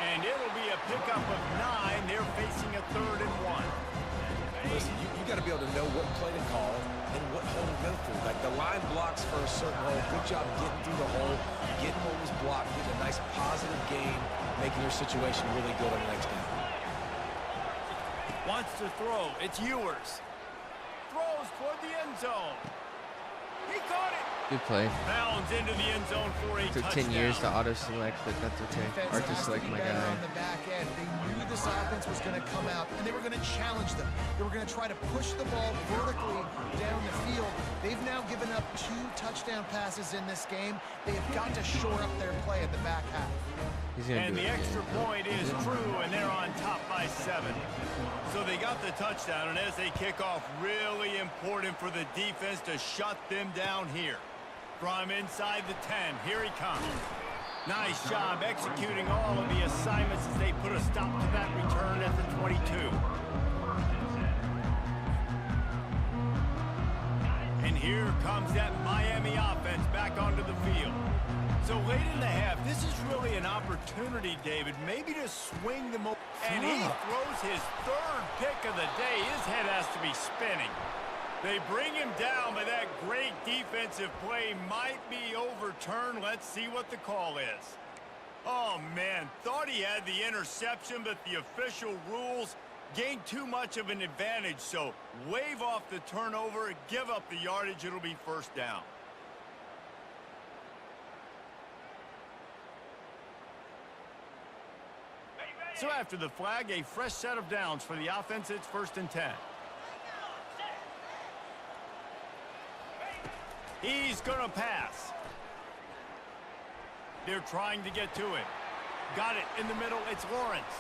And it'll be a pickup of 9. They're facing a 3rd and 1. Listen, you got to be able to know what play to call and what hole to go through. Like the line blocks for a certain hole. Good job getting through the hole, getting what was blocked, getting a nice positive gain, making your situation really good on the next down. Wants to throw. It's Ewers. Throws toward the end zone. He caught it. Good play. Bounds into the end zone for a Took touchdown. 10 years to auto-select, but that's okay. Defense Or to has to select be my better guy. on the back end. They knew this offense was going to come out, and they were going to challenge them. They were going to try to push the ball vertically down the field. They've now given up 2 touchdown passes in this game. They have got to shore up their play at the back half. He's gonna And do the it extra again. point is true, and they're on top by 7. So they got the touchdown, and as they kick off, really important for the defense to shut them down here. From inside the 10, here he comes. Nice job executing all of the assignments as they put a stop to that return at the 22. here comes that Miami offense back onto the field. So late in the half, this is really an opportunity, David, maybe to swing the most. And he throws his third pick of the day. His head has to be spinning. They bring him down, but that great defensive play might be overturned. Let's see what the call is. Oh, man, thought he had the interception, but the official rules gained too much of an advantage. So wave off the turnover, give up the yardage. It'll be first down. So after the flag, a fresh set of downs for the offense. It's 1st and 10. He's going to pass. They're trying to get to it. Got it in the middle. It's Lawrence.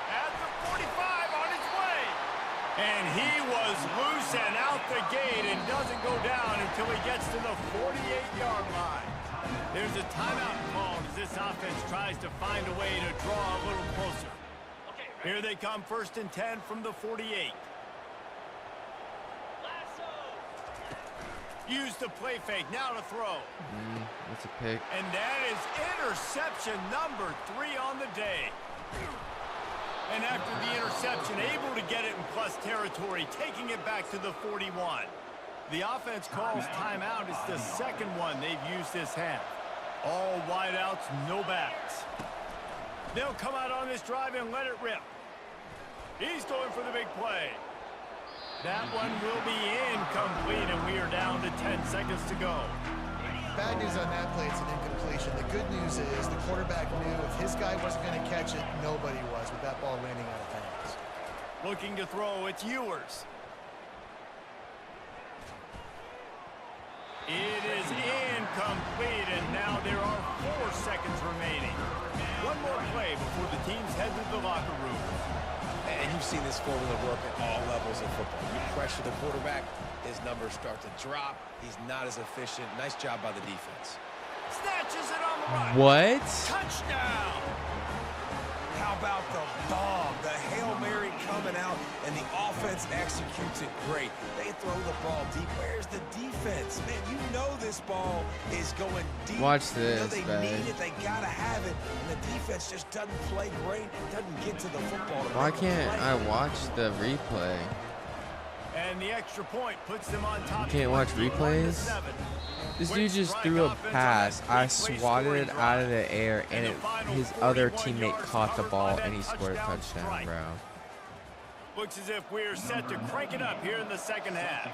At the 45 on his way. And he was loose and out the gate and doesn't go down until he gets to the 48-yard line. There's a timeout called as this offense tries to find a way to draw a little closer. Here they come, 1st and 10 from the 48. Use the play fake, now to throw. That's a pick. And that is interception number 3 on the day. And after the interception, able to get it in plus territory, taking it back to the 41. The offense calls timeout. It's the second one they've used this half. All wideouts, no backs. They'll come out on this drive and let it rip. He's going for the big play. That one will be incomplete, and we are down to 10 seconds to go. Bad news on that play, it's an incompletion. The good news is the quarterback knew if his guy wasn't going to catch it, nobody was with that ball landing out of bounds. Looking to throw, it's Ewers. It is incomplete, and now there are 4 seconds remaining. One more play before the teams head to the locker room. And you've seen this formula work at all levels of football. You pressure the quarterback, his numbers start to drop. He's not as efficient. Nice job by the defense. Snatches it on the run. What? Touchdown. How about the bomb? The Hail Mary coming out, and the offense executes it great. They throw the ball deep. Where's the defense? Man, you know this ball is going deep. Watch this, you know they man. need it. They got to have it. And the defense just doesn't play great. Doesn't get to the football. Why can't I watch the replay? And the extra point puts them on top. You can't watch replays? This dude just threw a pass. I swatted it out of the air, and his other teammate caught the ball, and he scored a touchdown, bro. Looks as if we're set to crank it up here in the second half.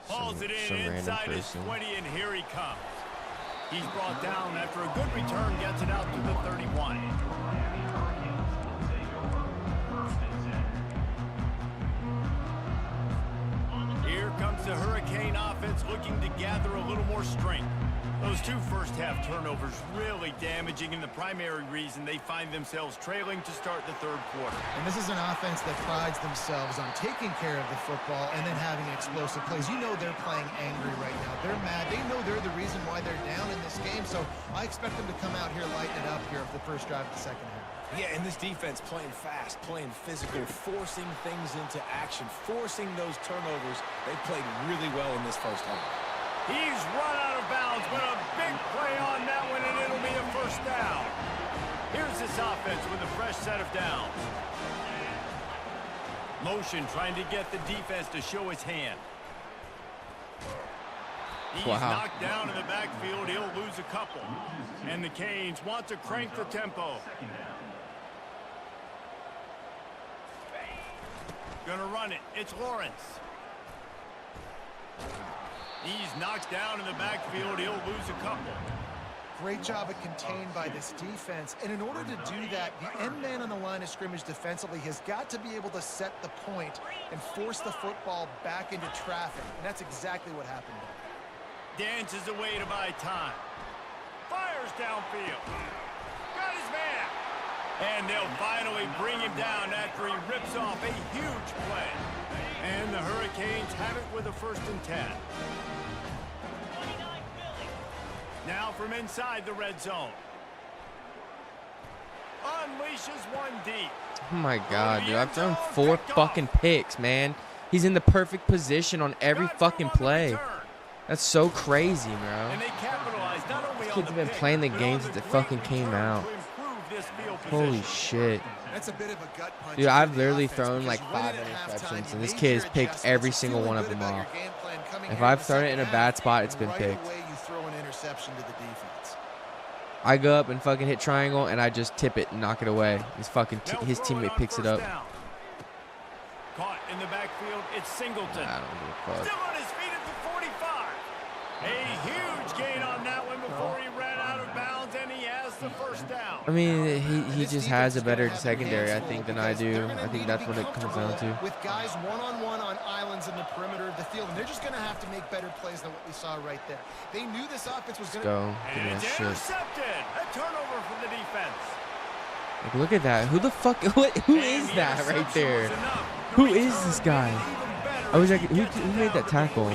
Hauls it in inside his 20, and here he comes. He's brought down after a good return, gets it out to the 31. Here comes the Hurricane offense looking to gather a little more strength. Those 2 first-half turnovers really damaging, and the primary reason they find themselves trailing to start the 3rd quarter. And this is an offense that prides themselves on taking care of the football and then having explosive plays. You know they're playing angry right now. They're mad. They know they're the reason why they're down in this game, so I expect them to come out here, lighten it up here for the first drive of the second half. Yeah, and this defense playing fast, playing physical, forcing things into action, forcing those turnovers. They played really well in this first half. He's run out of bounds, but a big play on that one, and it'll be a first down. Here's this offense with a fresh set of downs. Motion trying to get the defense to show his hand. He's knocked down in the backfield. He'll lose a couple. And the Canes want to crank the tempo. Gonna run it. It's Lawrence. He's knocked down in the backfield. He'll lose a couple. Great job of contained by this defense. And in order to do that, the end man on the line of scrimmage defensively has got to be able to set the point and force the football back into traffic. And that's exactly what happened there. Dances away to buy time. Fires downfield. Got his man. And they'll finally bring him down after he rips off a huge play. And the Hurricanes have it with a 1st and 10. Now from inside the red zone. Unleashes one deep. Oh my God, dude. I've thrown 4 fucking picks, man. He's in the perfect position on every fucking play. That's so crazy, bro. These kids have been playing the game since it fucking came out. Holy shit. That's a bit of a gut punch. Dude, I've literally thrown like 5 interceptions, and this kid has picked every single one of them off. If I've thrown it in a bad spot, it's been picked. I go up and fucking hit triangle, and I just tip it and knock it away. His teammate picks it up. Caught in the backfield, it's Singleton. I don't give a fuck. Still on his feet at the 45. A huge gain on that one before he ran out of bounds, and he has the first down. I mean, he just has a better secondary, I think, than I do. I think that's what it comes down to. With guys one-on-one on islands in the perimeter of the field, and they're just going to have to make better plays than what we saw right there. They knew this offense was going to go. Give me and that it's shit. intercepted. A turnover for the defense. Like, look at that. Who the fuck? Who is that right there? Who is this guy? I was like, who made that tackle?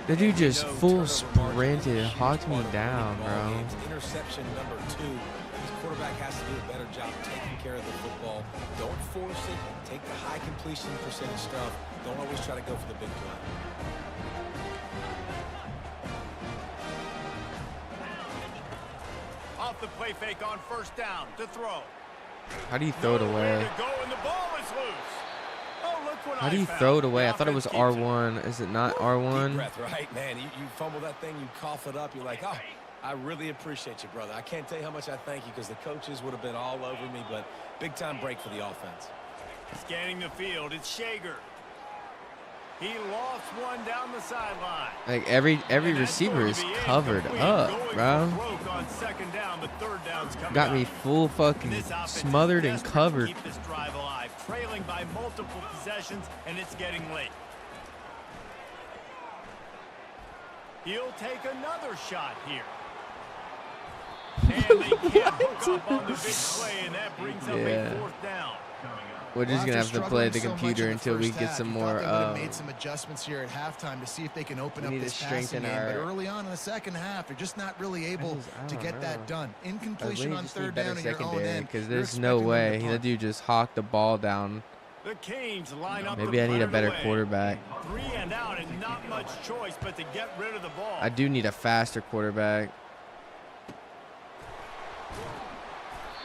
The dude just full sprinted and hawked me down, bro. Interception number 2. This quarterback has to do a better job taking care of the football. Don't force it. Take the high completion percentage stuff. Don't always try to go for the big play. Off the play fake on first down to throw. How do you throw it away? How do you throw it away? I thought it was R1. Is it not R1? Deep breath, right, man. You fumble that thing, you cough it up. You're like, oh, I really appreciate you, brother. I can't tell you how much I thank you because the coaches would have been all over me, but big-time break for the offense. Scanning the field, it's Shager. He lost one down the sideline. Like every receiver is covered up, bro. Got me full fucking smothered and covered. Keep this drive alive, trailing by multiple possessions, and it's getting late. He'll take another shot here. And they can't hook up on the big play, and that brings up a 4th down. We're just gonna have to play the computer until we get some more. Made some adjustments here at halftime to see if they can open up this passing game. But early on in the second half, they're just not really able to get that done. Incompletion on 3rd down in your own end. Because there's no way that dude just hawked the ball down. The Canes line up. Maybe I need a better quarterback. 3 and out, and not much choice but to get rid of the ball. I do need a faster quarterback.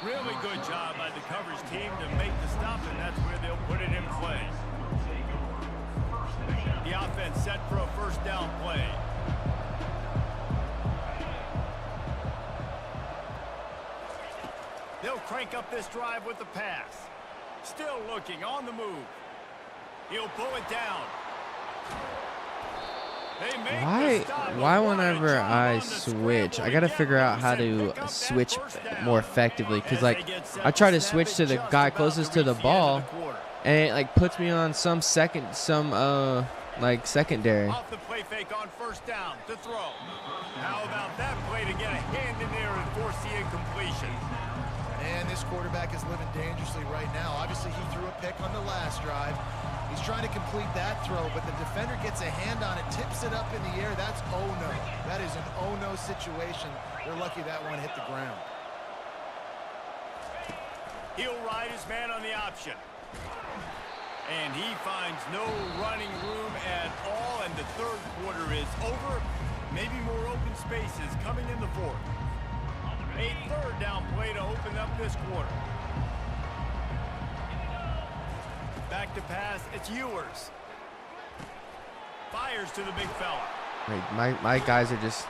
Really good job by the coverage team to make the stop, and that's where they'll put it in play. The offense set for a 1st down play. They'll crank up this drive with the pass. Still looking on the move. He'll pull it down. Why whenever I switch, I gotta figure out how to switch more effectively, because like I try to switch to the guy closest to the ball and it like puts me on some like secondary. Off the play fake on 1st down to throw. How about that play to get a hand in there and force the incompletion? And this quarterback is living dangerously right now. Obviously he threw a pick on the last drive. He's trying to complete that throw, but the defender gets a hand on it, tips it up in the air. That's oh-no. That is an oh-no situation. They're lucky that one hit the ground. He'll ride his man on the option. And he finds no running room at all, and the 3rd quarter is over. Maybe more open spaces coming in the 4th. A 3rd down play to open up this quarter. Back to pass, it's Ewers. Fires to the big fella. Wait, my guys are just,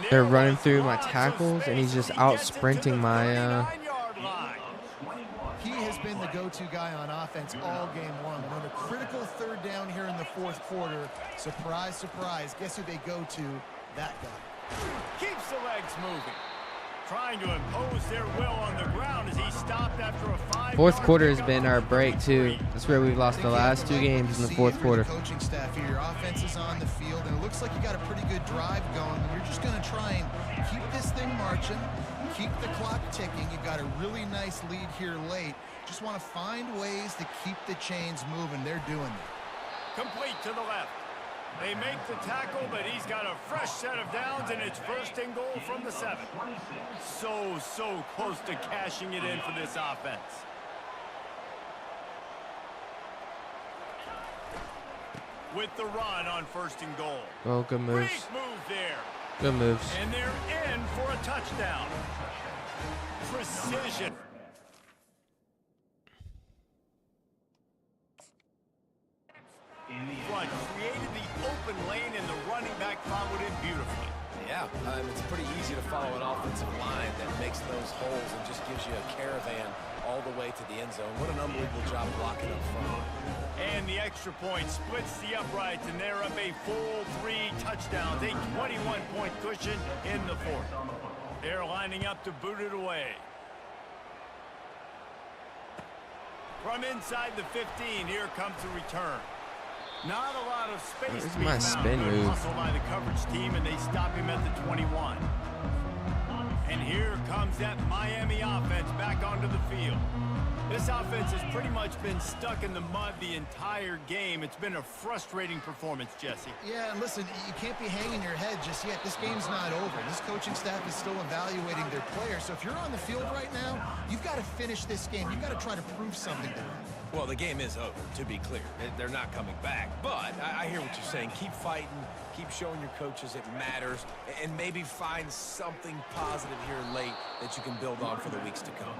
they're running through my tackles, and he's just out sprinting my. He has been the go-to guy on offense all game long. But on a critical 3rd down here in the 4th quarter, surprise, surprise, guess who they go to? That guy. Keeps the legs moving. Trying to impose their will on the ground as he stopped after a 5-yard 4th quarter has been our break too. That's where we've lost the last 2 games in the 4th quarter. Coaching staff here, your offense is on the field, and it looks like you got a pretty good drive going. You're just going to try and keep this thing marching, keep the clock ticking. You've got a really nice lead here late. Just want to find ways to keep the chains moving. They're doing it. Complete to the left. They make the tackle, but he's got a fresh set of downs, and it's first and goal from the 7. So close to cashing it in for this offense. With the run on first and goal. Oh, good moves. Great move there. Good moves. And they're in for a touchdown. Precision. Front created the open lane, and the running back followed it beautifully. Yeah, it's pretty easy to follow an offensive line that makes those holes and just gives you a caravan all the way to the end zone. What an unbelievable job blocking up front. And the extra point splits the uprights, and they're up a full 3 touchdowns, a 21-point cushion in the 4th. They're lining up to boot it away. From inside the 15, here comes the return. Not a lot of space to be found. Spin Good move. hustle by the coverage team, and they stop him at the 21. And here comes that Miami offense back onto the field. This offense has pretty much been stuck in the mud the entire game. It's been a frustrating performance, Jesse. Yeah, and listen, you can't be hanging your head just yet. This game's not over. This coaching staff is still evaluating their players. So if you're on the field right now, you've got to finish this game. You've got to try to prove something to them. Well, the game is over, to be clear. They're not coming back. But I hear what you're saying. Keep fighting. Keep showing your coaches it matters. And maybe find something positive here late that you can build on for the weeks to come.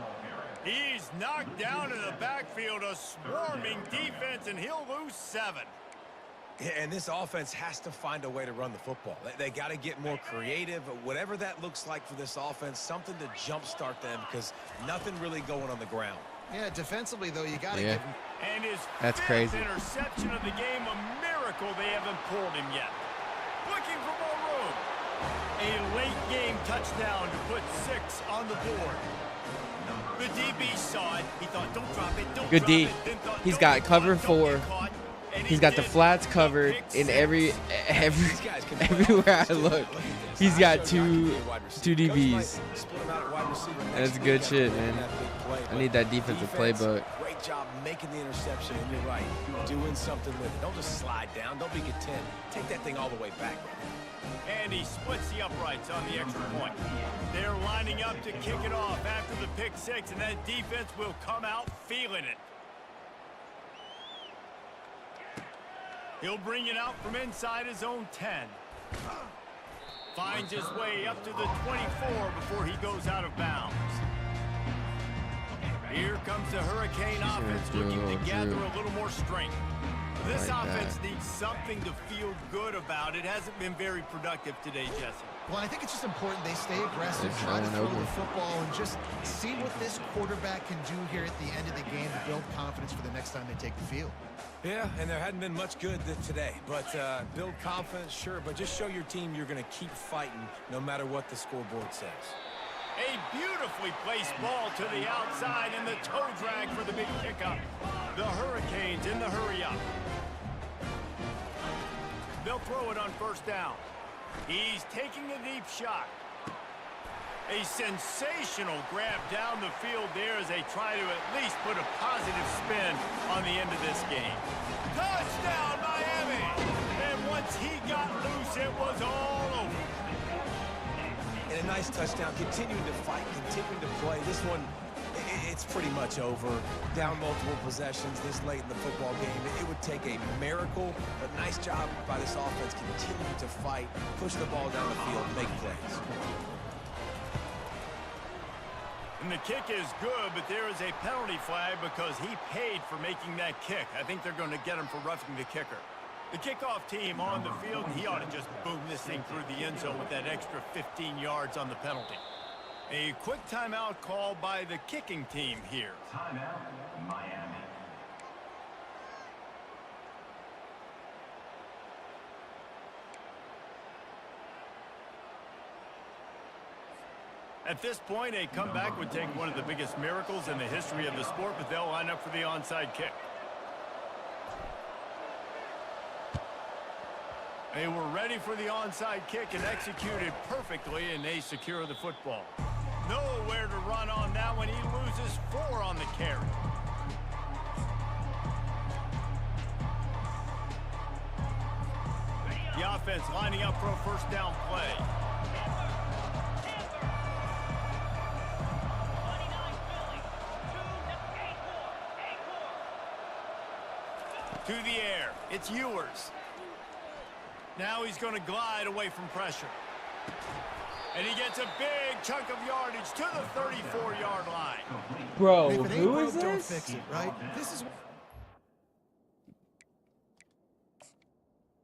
He's knocked down in the backfield, a swarming defense, and he'll lose 7. And this offense has to find a way to run the football. They got to get more creative, whatever that looks like for this offense, something to jumpstart them because nothing really going on the ground. Yeah, defensively, though, you got to give him. And his That's 5th crazy. interception of the game, a miracle they haven't pulled him yet. Looking for more room. A late game touchdown to put 6 on the board. The DB saw it. He thought, don't drop it, don't Good drop D. it. Then thought, He's don't got get cover caught, don't 4. get caught. And He's he got the did. flats A covered pick in 6. everywhere I look. He's got two DBs. And it's good shit, man. I need that defensive playbook. Great job making the interception, and you're right, doing something with it. Don't just slide down. Don't be content. Take that thing all the way back. And he splits the uprights on the extra point. They're lining up to kick it off after the pick 6, and that defense will come out feeling it. He'll bring it out from inside his own 10. Finds his way up to the 24 before he goes out of bounds. Here comes the Hurricane offense looking to gather a little more strength. This offense needs something to feel good about. It hasn't been very productive today, Jesse. Well, I think it's just important they stay aggressive, try to throw the football, and just see what this quarterback can do here at the end of the game to build confidence for the next time they take the field. Yeah, and there hadn't been much good today. But build confidence, sure, but just show your team you're going to keep fighting no matter what the scoreboard says. A beautifully placed ball to the outside, and the toe drag for the big pickup. The Hurricanes in the hurry up. They'll throw it on first down. He's taking a deep shot. A sensational grab down the field there as they try to at least put a positive spin on the end of this game. Touchdown, Miami! And once he got loose, it was all over. And a nice touchdown, continuing to fight, continuing to play. This one, it's pretty much over. Down multiple possessions this late in the football game. It would take a miracle, but nice job by this offense continuing to fight, push the ball down the field, make plays. And the kick is good, but there is a penalty flag because he paid for making that kick. I think they're going to get him for roughing the kicker. The kickoff team on the field, and he ought to just boom this thing through the end zone with that extra 15 yards on the penalty. A quick timeout call by the kicking team here. Timeout, Miami. At this point, a comeback would take one of the biggest miracles in the history of the sport, but they'll line up for the onside kick. They were ready for the onside kick and executed perfectly, and they secure the football. Nowhere to run on that one. He loses 4 on the carry. offense lining up for a first down play. To the air, it's Ewers. Now he's going to glide away from pressure. And he gets a big chunk of yardage to the 34-yard line. Bro, If it ain't who broke, is don't this? fix it, right? This is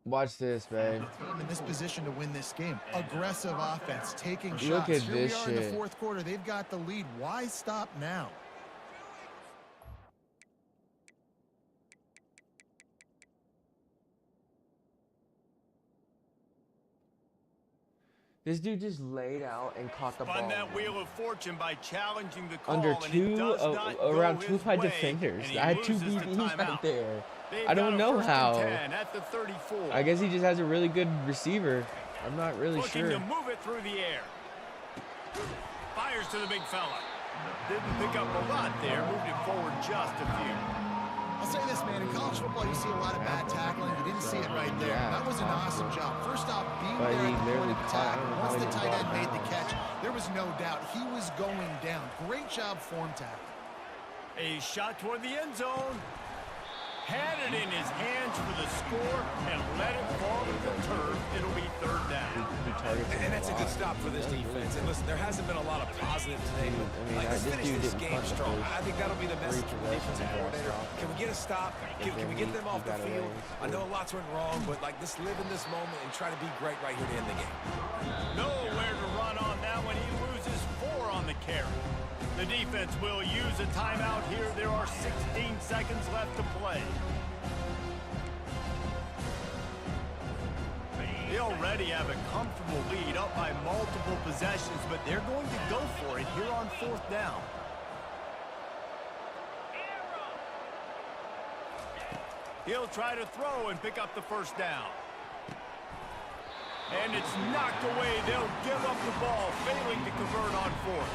Watch this, babe. team in this position to win this game. Aggressive offense, taking shots. Look at Here this we are in the shit. fourth quarter. They've got the lead. Why stop now? This dude just laid out and caught the ball. Spun that wheel of fortune by challenging the call. Under and it two, does not go around his two of my way, defenders. and he I had two loses the BDs timeout. right there. They've I got don't a know first and how. 10 at the 34. I guess he just has a really good receiver. I'm not really Looking sure. to move it through the air. Fires to the big fella. Didn't pick up a lot there. Moved it forward just a few. I'll say this, man. In college football, you see a lot of bad tackling. You didn't see it right there. Yeah. That was an awesome job. First off, being But there he at the point literally of caught attack. it. I don't know Once how the he tight end brought made it the down. catch, there was no doubt he was going down. Great job form tackle. A shot toward the end zone. Had it in his hands for the score and let it fall to the turf. It'll be third down. He targets him And that's a good lot. stop for this Yeah, defense. really. And listen, there hasn't been a lot of positive today, but I mean, like, let's this finish dude this didn't game punt the strong. first I think that'll be the message three from the defensive possessions coordinator. after. Can we get a stop? Can we get them off the got field? away. I know lots went wrong, but like, let's live in this moment and try to be great right here to end the game. Nowhere to run on that one. He loses 4 on the carry. The defense will use a timeout here. There are 16 seconds left to play. They already have a comfortable lead, up by multiple possessions, but they're going to go for it here on fourth down. He'll try to throw and pick up the first down. And it's knocked away. They'll give up the ball, failing to convert on fourth.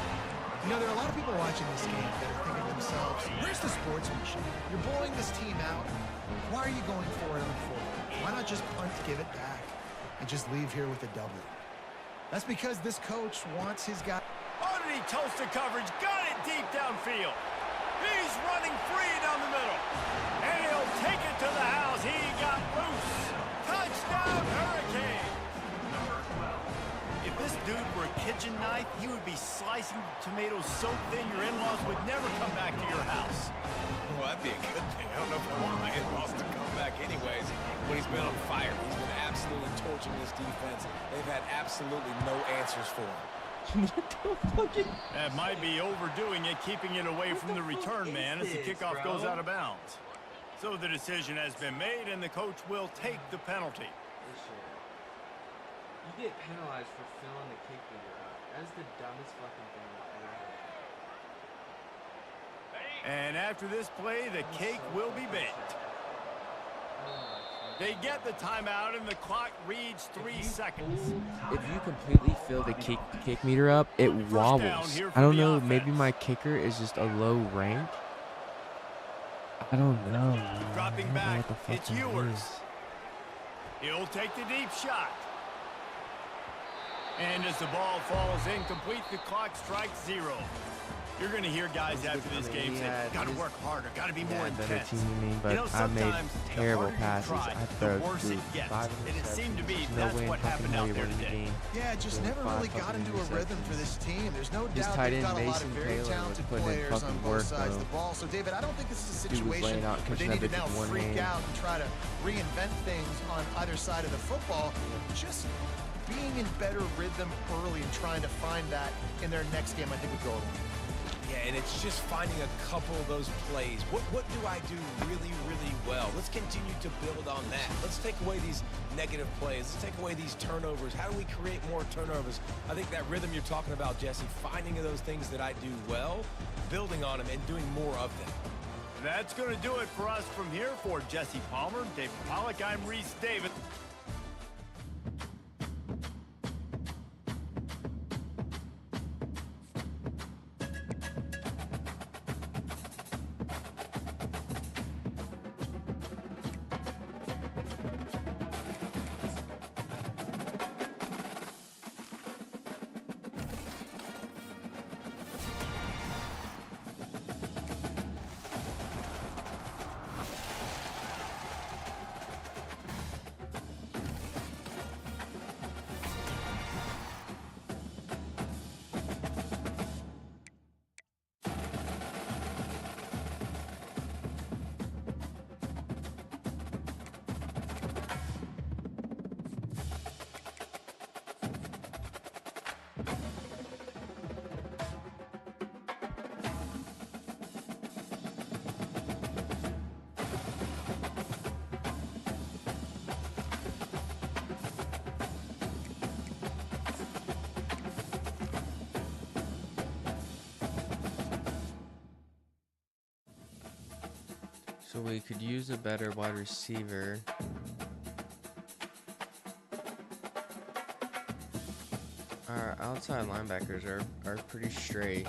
You know, there are a lot of people watching this game that are thinking to themselves, where's the sportsmanship? You're blowing this team out. Why are you going for it on fourth? Why not just punt, give it back, and just leave here with a W? That's because this coach wants his guy. Underneath toasted coverage, got it deep downfield. He's running free down the middle. And he'll take it to the house. He got loose. Touchdown, Hurricane. If this dude were a kitchen knife, he would be slicing tomatoes so thin your in-laws would never come back to your house. Well, that'd be a good thing. I don't know if I want my in-laws to come back anyways. When he's been on fire, he's been absolutely torching this defense. They've had absolutely no answers for him. That might be overdoing it, keeping it away from the return man as the kickoff goes out of bounds. So the decision has been made, and the coach will take the penalty. You get penalized for filling the kick leader up. That's the dumbest fucking thing ever. And after this play, the cake will be baked. They get the timeout, and the clock reads 3 seconds. If you completely fill the kick meter up, it down wobbles. here I for don't the know. offense. Maybe my kicker is just a low rank. I don't know. Dropping I don't know back, what the fuck it's that Ewers. is. He'll take the deep shot. And as the ball falls incomplete, the clock strikes 0. You're going to hear guys after this game say, got to work harder, got to be more Better intense. team than me, but You know, I made sometimes terrible the harder you passes. try, I the throw worse it gets. 5 And it seemed to be interceptions. that's no way what in fucking happened hell out you're there winning the today. game. Yeah, just Doing never 5 really got fucking into a rhythm for this team. There's no His doubt tight they've end, got a lot of Mason very Taylor, was talented putting in players on fucking both work, sides of though. the ball. So, David, I don't think this is a Dude was situation laying out, where they catching need to everything now one freak hand. out and try to reinvent things on either side of the football. Just being in better rhythm early and trying to find that in their next game, I think would go a long way. Yeah, and it's just finding a couple of those plays. What do I do really, really well? Let's continue to build on that. Let's take away these negative plays. Let's take away these turnovers. How do we create more turnovers? I think that rhythm you're talking about, Jesse, finding those things that I do well, building on them, and doing more of them. That's going to do it for us from here. For Jesse Palmer, David Pollack, I'm Reese David. So we could use a better wide receiver. Our outside linebackers are pretty straight.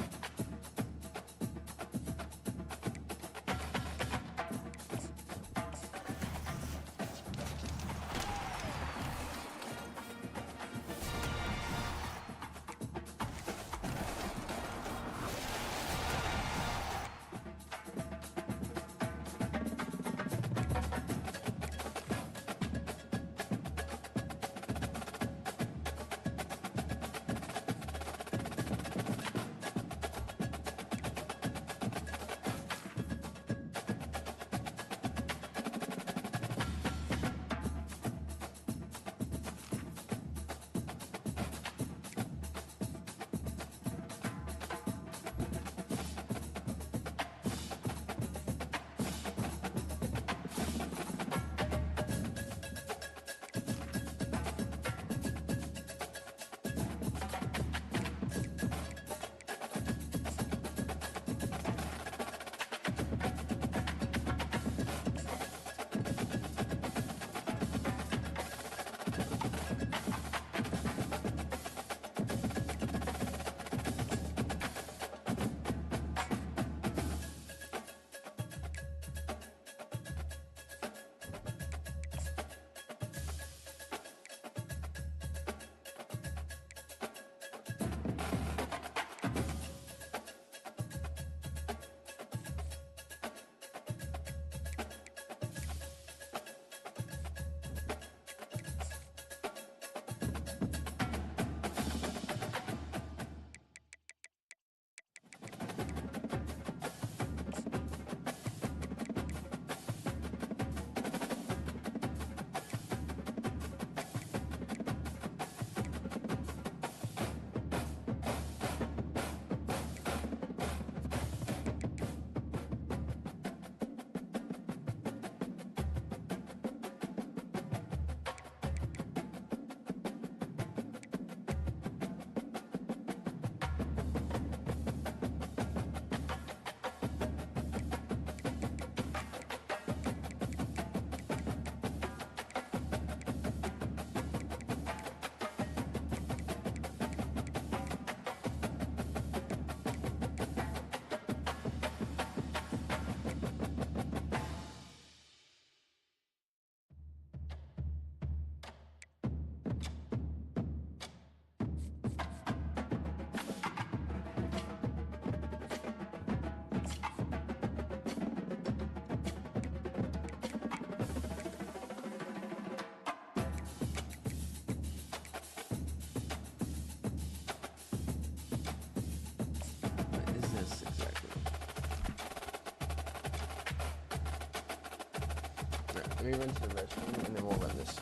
Let me run to the restroom and then we'll run this.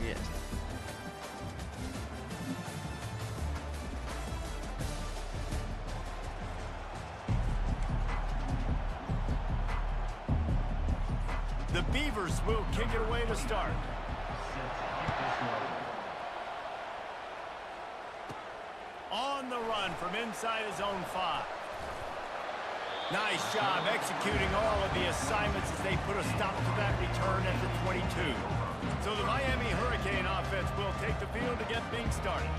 Yes. The Beavers will kick it away to start. On the run from inside his own 5. Nice job executing all of the assignments as they put a stop to that return at the 22. So the Miami Hurricane offense will take the field to get things started.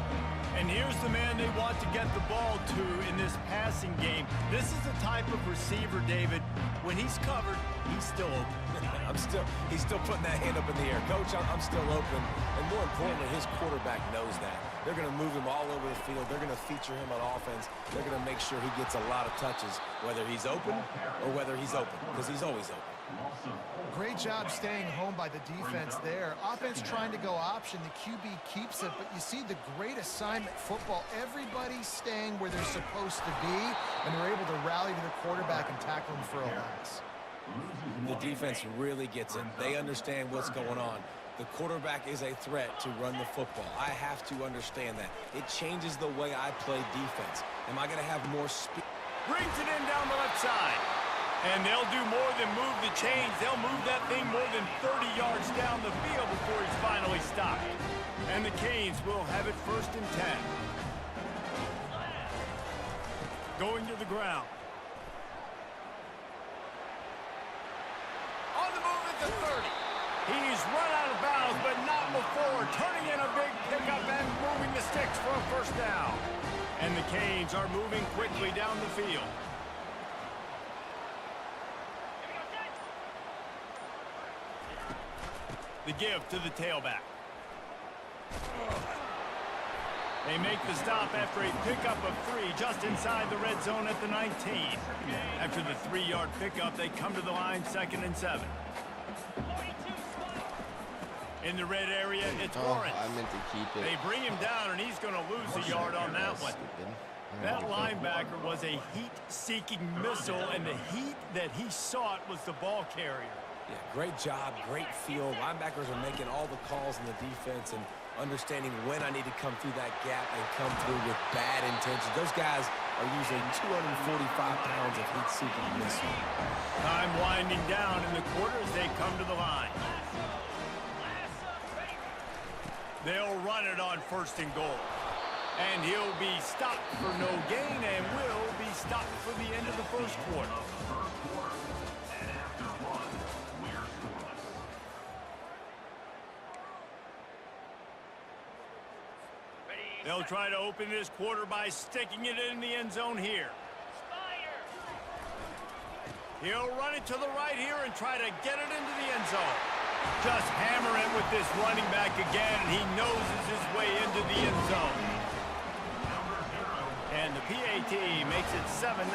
And here's the man they want to get the ball to in this passing game. This is the type of receiver, David, when he's covered, he's still open. He's still putting that hand up in the air. Coach, I'm still open. And more importantly, his quarterback knows that. They're going to move him all over the field. They're going to feature him on offense. They're going to make sure he gets a lot of touches, whether he's open or whether he's open, because he's always open. Great job staying home by the defense there. Offense trying to go option. The QB keeps it, but you see the great assignment football. Everybody's staying where they're supposed to be, and they're able to rally to the quarterback and tackle him for a loss. The defense really gets it. They understand what's going on. The quarterback is a threat to run the football. I have to understand that. It changes the way I play defense. Am I going to have more speed? Brings it in down the left side. And they'll do more than move the chains. They'll move that thing more than 30 yards down the field before he's finally stopped. And the Canes will have it 1st and 10. Going to the ground. On the move at the 30. He's run out of bounds, but not before. Turning in a big pickup and moving the sticks for a 1st down. And the Canes are moving quickly down the field. The give to the tailback. They make the stop after a pickup of 3 just inside the red zone at the 19. After the 3-yard pickup, they come to the line 2nd and 7. In the red area, it's Lawrence. I meant to keep it. They bring him down, and he's going to lose a yard on that one. That linebacker was a heat-seeking missile, and the heat that he sought was the ball carrier. Yeah, great job, great feel. Linebackers are making all the calls in the defense and understanding when I need to come through that gap and come through with bad intentions. Those guys are using 245 pounds of heat-seeking missile. Time winding down in the quarter as they come to the line. They'll run it on 1st and goal. And he'll be stopped for no gain and will be stopped for the end of the 1st quarter. They'll try to open this quarter by sticking it in the end zone here. He'll run it to the right here and try to get it into the end zone. Just hammer it with this running back again, and he noses his way into the end zone. And the PAT makes it 7-0.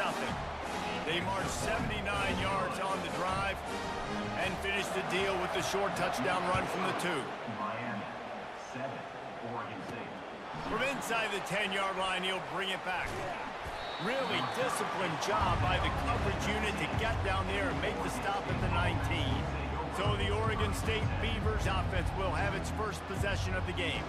They march 79 yards on the drive and finish the deal with the short touchdown run from the 2. Miami, 7, Oregon State. From inside the 10-yard line, he'll bring it back. Really disciplined job by the coverage unit to get down there and make the stop at the 19. So the Oregon State Beavers offense will have its 1st possession of the game.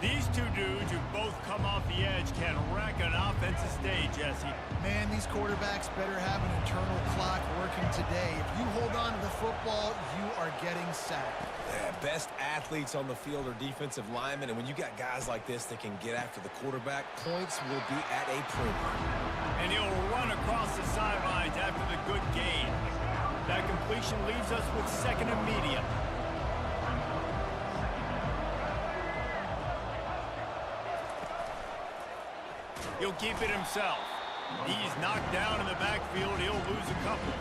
These two dudes who both come off the edge can wreck an offensive stage, Jesse. Man, these quarterbacks better have an internal clock working today. If you hold on to the football, you are getting sacked. Yeah, best athletes on the field are defensive linemen, and when you got guys like this that can get after the quarterback, points will be at a premium. And he'll run across the sidelines after the good gain. That completion leaves us with 2nd and medium. He'll keep it himself. He's knocked down in the backfield. He'll lose a couple.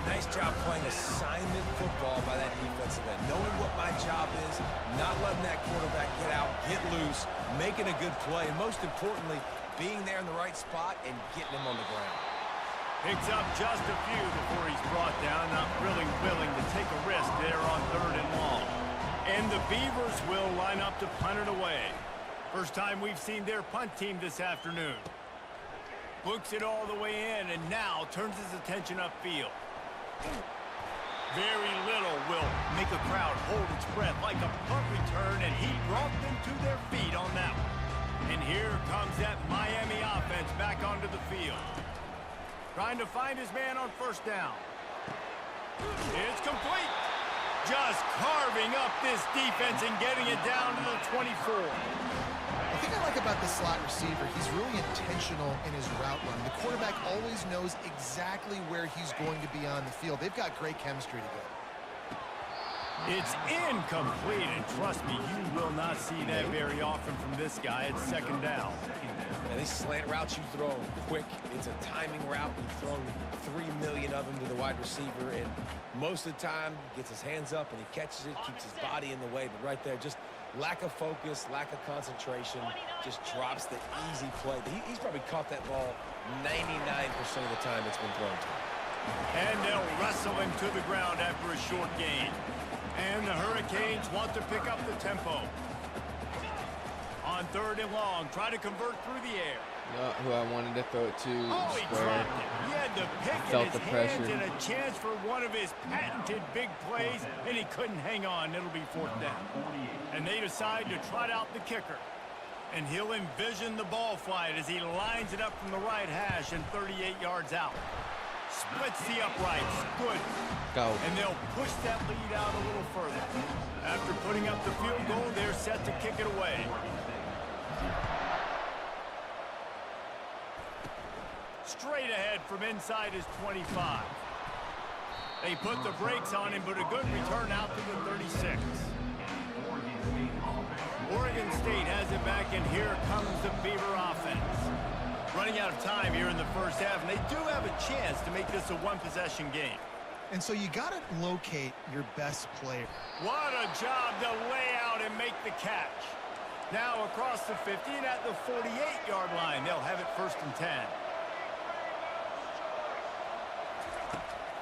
Nice job playing assignment football by that defensive end. Knowing what my job is, not letting that quarterback get out, get loose, making a good play, and most importantly, being there in the right spot and getting him on the ground. Picks up just a few before he's brought down. Not really willing to take a risk there on 3rd and long. And the Beavers will line up to punt it away. First time we've seen their punt team this afternoon. Books it all the way in and now turns his attention upfield. Very little will make a crowd hold its breath like a punt return, and he brought them to their feet on that one. And here comes that Miami offense back onto the field. Trying to find his man on first down. It's complete. Just carving up this defense and getting it down to the 24. The thing I like about the slot receiver, he's really intentional in his route run. The quarterback always knows exactly where he's going to be on the field. They've got great chemistry together. It's incomplete, and trust me, you will not see that very often from this guy. It's second down. And these slant routes you throw quick. It's a timing route. You've thrown 3 million of them to the wide receiver, and most of the time gets his hands up and he catches it, keeps his body in the way. But right there, just lack of focus, lack of concentration, just drops the easy play. He's probably caught that ball 99% of the time it's been thrown to him. And they'll wrestle him to the ground after a short gain. And the Hurricanes want to pick up the tempo. On third and long, try to convert through the air. Who I wanted to throw it to. Oh, he dropped it. He had the pick in his hands and a chance for one of his patented big plays, and he couldn't hang on. It'll be fourth down. And they decide to trot out the kicker. And he'll envision the ball flight as he lines it up from the right hash and 38 yards out. Splits the uprights. Good. Go. And they'll push that lead out a little further. After putting up the field goal, they're set to kick it away. Straight ahead from inside his 25. They put the brakes on him, but a good return out to the 36. Oregon State has it back, and here comes the Beaver offense. Running out of time here in the first half, and they do have a chance to make this a one-possession game. And so you got to locate your best player. What a job to lay out and make the catch. Now across the 50 and at the 48-yard line, they'll have it first and 10.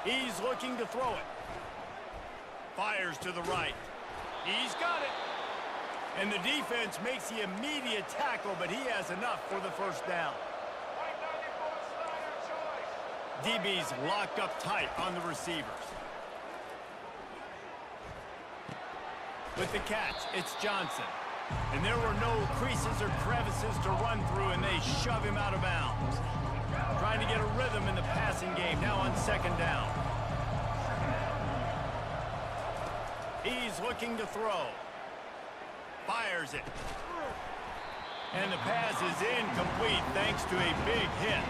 He's looking to throw it. Fires to the right. He's got it. And the defense makes the immediate tackle, but he has enough for the first down. DB's locked up tight on the receivers. With the catch, it's Johnson. And there were no creases or crevices to run through, and they shove him out of bounds. Trying to get a rhythm in the passing game, now on second down. He's looking to throw. Fires it. And the pass is incomplete thanks to a big hit.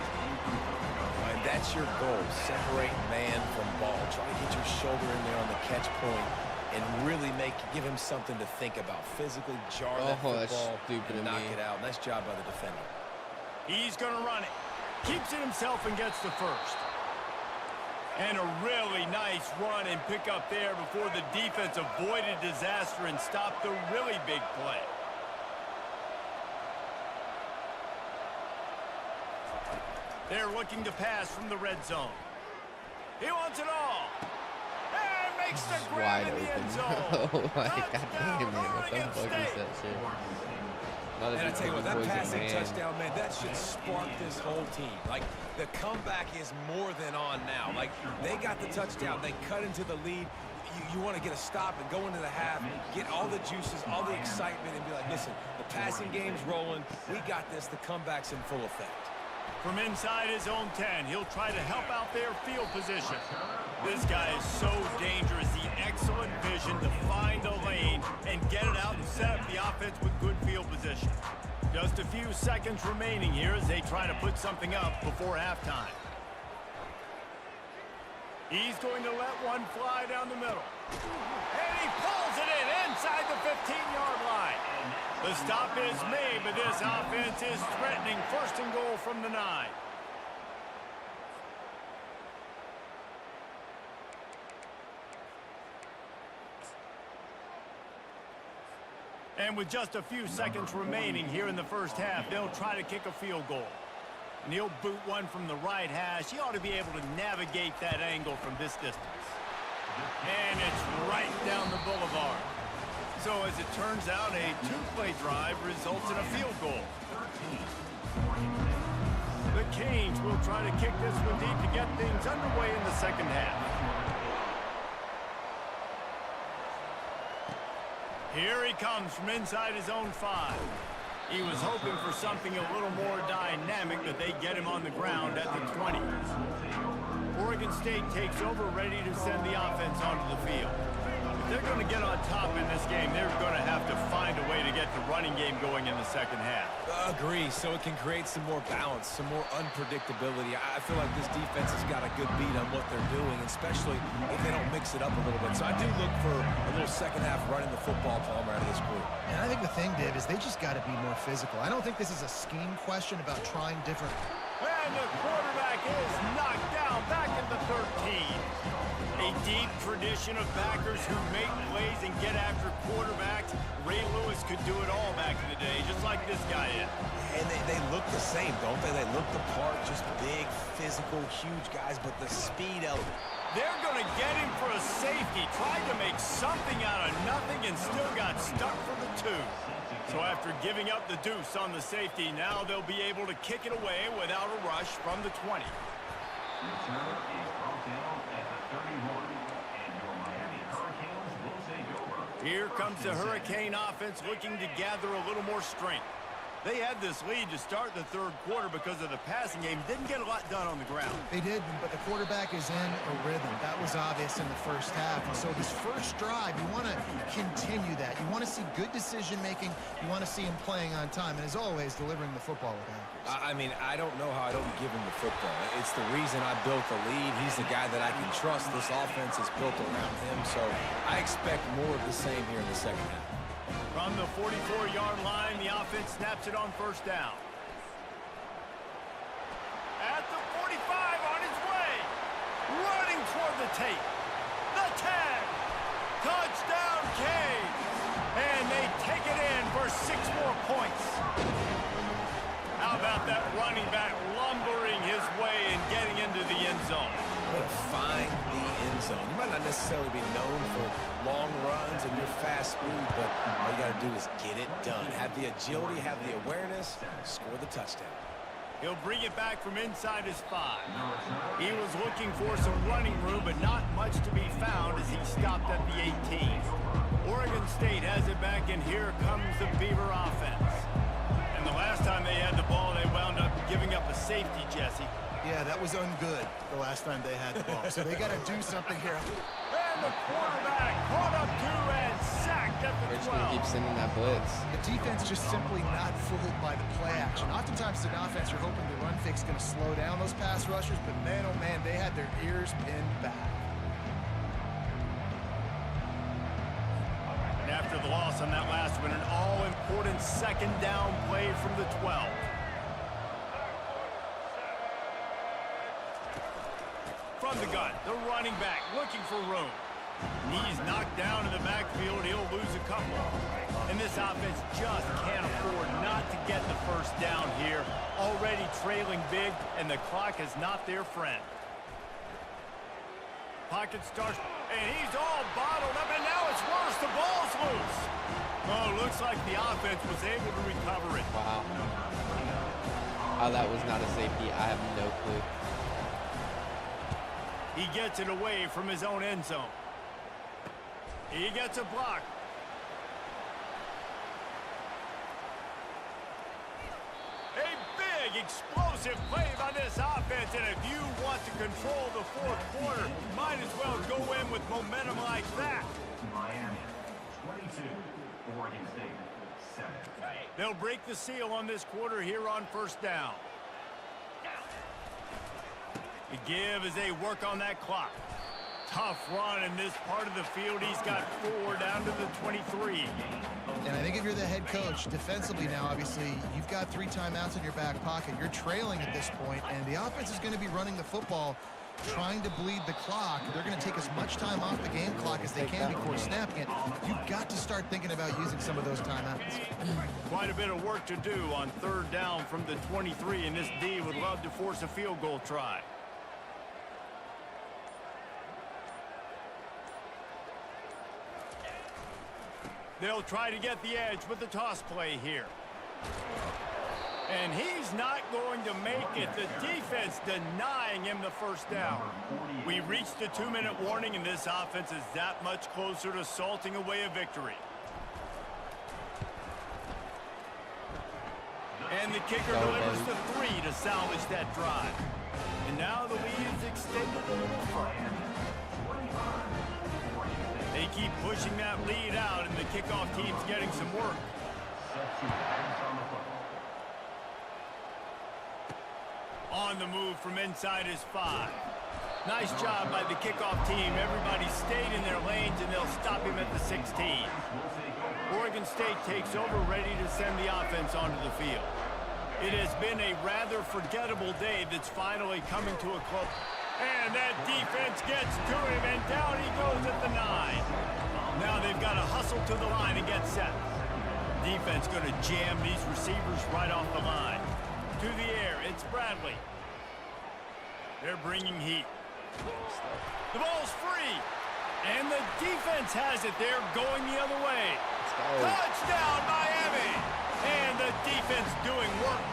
And that's your goal. Separate man from ball. Try to get your shoulder in there on the catch point and really give him something to think about. Physically jar that football and knock it out. Nice job by the defender. He's going to run it. Keeps it himself and gets the first. And a really nice run and pick up there before the defense avoided disaster and stopped the really big play. They're looking to pass from the red zone. He wants it all. And makes the grab in the end zone. Oh my God, man, what the fuck is that shit? And I tell you what, that passing touchdown, man, that should spark this whole team. Like, the comeback is more than on now. Like, they got the touchdown. They cut into the lead. You want to get a stop and go into the half, get all the juices, all the excitement, and be like, listen, the passing game's rolling. We got this. The comeback's in full effect. From inside his own 10, he'll try to help out their field position. This guy is so dangerous. The excellent vision to find a lane and get it out and set up the offense with good field position. Just a few seconds remaining here as they try to put something up before halftime. He's going to let one fly down the middle. And he pulls it in inside the 15-yard line. The stop is made, but this offense is threatening first and goal from the 9. And with just a few seconds remaining here in the first half, they'll try to kick a field goal. And he'll boot one from the right hash. He ought to be able to navigate that angle from this distance. And it's right down the boulevard. So as it turns out, a two-play drive results in a field goal. The Canes will try to kick this one deep to get things underway in the second half. Here he comes from inside his own 5. He was hoping for something a little more dynamic, but they get him on the ground at the 20. Oregon State takes over, ready to send the offense onto the field. If they're going to get on top in this game, they're going to have to find a way to get the running game going in the second half. Agree, so it can create some more balance, some more unpredictability. I feel like this defense has got a good beat on what they're doing, especially if they don't mix it up a little bit. So I do look for a little second half running the football Palmer out of this group. And I think the thing, Dave, is they just got to be more physical. I don't think this is a scheme question about trying different. And the quarterback is knocked down back in the 13. A deep tradition of backers who make plays and get after quarterbacks. Ray Lewis could do it all back in the day, just like this guy is. And they look the same, don't they? They look the part, just big, physical, huge guys, but the speed element. They're going to get him for a safety. Tried to make something out of nothing and still got stuck for the 2. So after giving up the deuce on the safety, now they'll be able to kick it away without a rush from the 20. Here comes the Hurricane offense looking to gather a little more strength. They had this lead to start the third quarter because of the passing game. Didn't get a lot done on the ground. They did, but the quarterback is in a rhythm. That was obvious in the first half. And so this first drive, you want to continue that. You want to see good decision-making. You want to see him playing on time. And as always, delivering the football with accuracy. I mean, I don't know how I don't give him the football. It's the reason I built the lead. He's the guy that I can trust. This offense is built around him. So I expect more of the same here in the second half. From the 44-yard line, the offense snaps it on first down. At the 45, on his way. Running toward the tape. The tag. Touchdown, Canes. And they take it in for 6 more points. How about that running back lumbering his way and getting into the end zone? Find the end zone. You might not necessarily be known for long runs and your fast speed, but all you got to do is get it done. Have the agility, have the awareness, score the touchdown. He'll bring it back from inside his 5. He was looking for some running room, but not much to be found as he stopped at the 18. Oregon State has it back, and here comes the Beaver offense. And the last time they had the ball, they wound up giving up a safety, Jesse. Yeah, that was ungood the last time they had the ball. So they got to do something here. And the quarterback caught up to and sacked at the 12. We're just going to keep sending that blitz. The defense just simply not fooled by the play action. Oftentimes, the offense, you're hoping the run fix is going to slow down those pass rushers, but man, oh man, they had their ears pinned back. And after the loss on that last one, an all-important second down play from the 12. From the gun, the running back looking for room. He's knocked down in the backfield. He'll lose a couple. And this offense just can't afford not to get the first down here. Already trailing big, and the clock is not their friend. Pocket starts, and he's all bottled up, and now it's worse. The ball's loose. Oh, looks like the offense was able to recover it. Wow. How that was not a safety, I have no clue. He gets it away from his own end zone. He gets a block. A big, explosive play by this offense, and if you want to control the fourth quarter, might as well go in with momentum like that. Miami, 22. Oregon State, 7. They'll break the seal on this quarter here on first down. The give as they work on that clock. Tough run in this part of the field. He's got 4 down to the 23. And I think if you're the head coach, defensively now, obviously, you've got 3 timeouts in your back pocket. You're trailing at this point, and the offense is going to be running the football, trying to bleed the clock. They're going to take as much time off the game clock as they can before snapping it. You've got to start thinking about using some of those timeouts. Quite a bit of work to do on third down from the 23, and this D would love to force a field goal try. They'll try to get the edge with the toss play here. And he's not going to make it. The defense denying him the first down. We reached the 2-minute warning, and this offense is that much closer to salting away a victory. And the kicker delivers the 3 to salvage that drive. And now the lead is extended a little further. They keep pushing that lead out, and the kickoff team's getting some work. On the move from inside his 5. Nice job by the kickoff team. Everybody stayed in their lanes, and they'll stop him at the 16. Oregon State takes over, ready to send the offense onto the field. It has been a rather forgettable day that's finally coming to a close. And that defense gets to him, and down he goes at the 9. Now they've got to hustle to the line and get set. Defense going to jam these receivers right off the line. To the air, it's Bradley. They're bringing heat. The ball's free. And the defense has it. They're going the other way. Touchdown, Miami. And the defense doing work.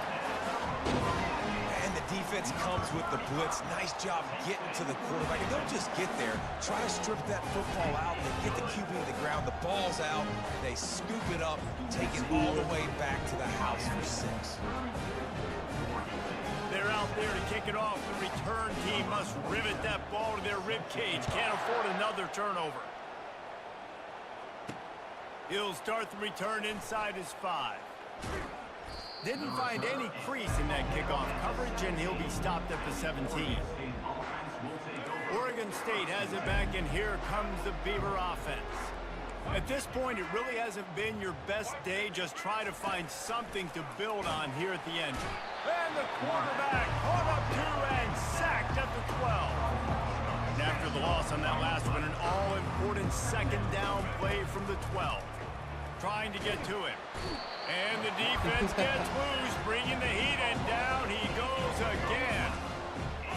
And the defense comes with the blitz. Nice job getting to the quarterback. And don't just get there. Try to strip that football out. They get the QB to the ground. The ball's out. They scoop it up, take it all the way back to the house for 6. They're out there to kick it off. The return team must rivet that ball to their rib cage. Can't afford another turnover. He'll start the return inside his 5. Didn't find any crease in that kickoff coverage, and he'll be stopped at the 17. Oregon State has it back, and here comes the Beaver offense. At this point, it really hasn't been your best day. Just try to find something to build on here at the end. And the quarterback caught up to and sacked at the 12. And after the loss on that last one, an all-important second down play from the 12. Trying to get to him. And the defense gets loose, bringing the heat, and down he goes again.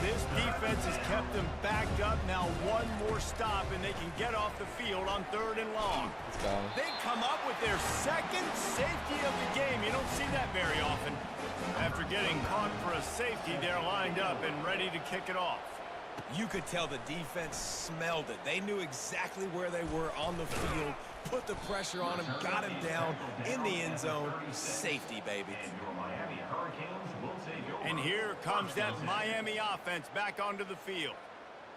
This defense has kept them backed up. Now one more stop, and they can get off the field on 3rd and long. They come up with their second safety of the game. You don't see that very often. After getting caught for a safety, they're lined up and ready to kick it off. You could tell the defense smelled it. They knew exactly where they were on the field, put the pressure on him, got him down in the end zone. Safety, baby. And here comes that Miami offense back onto the field.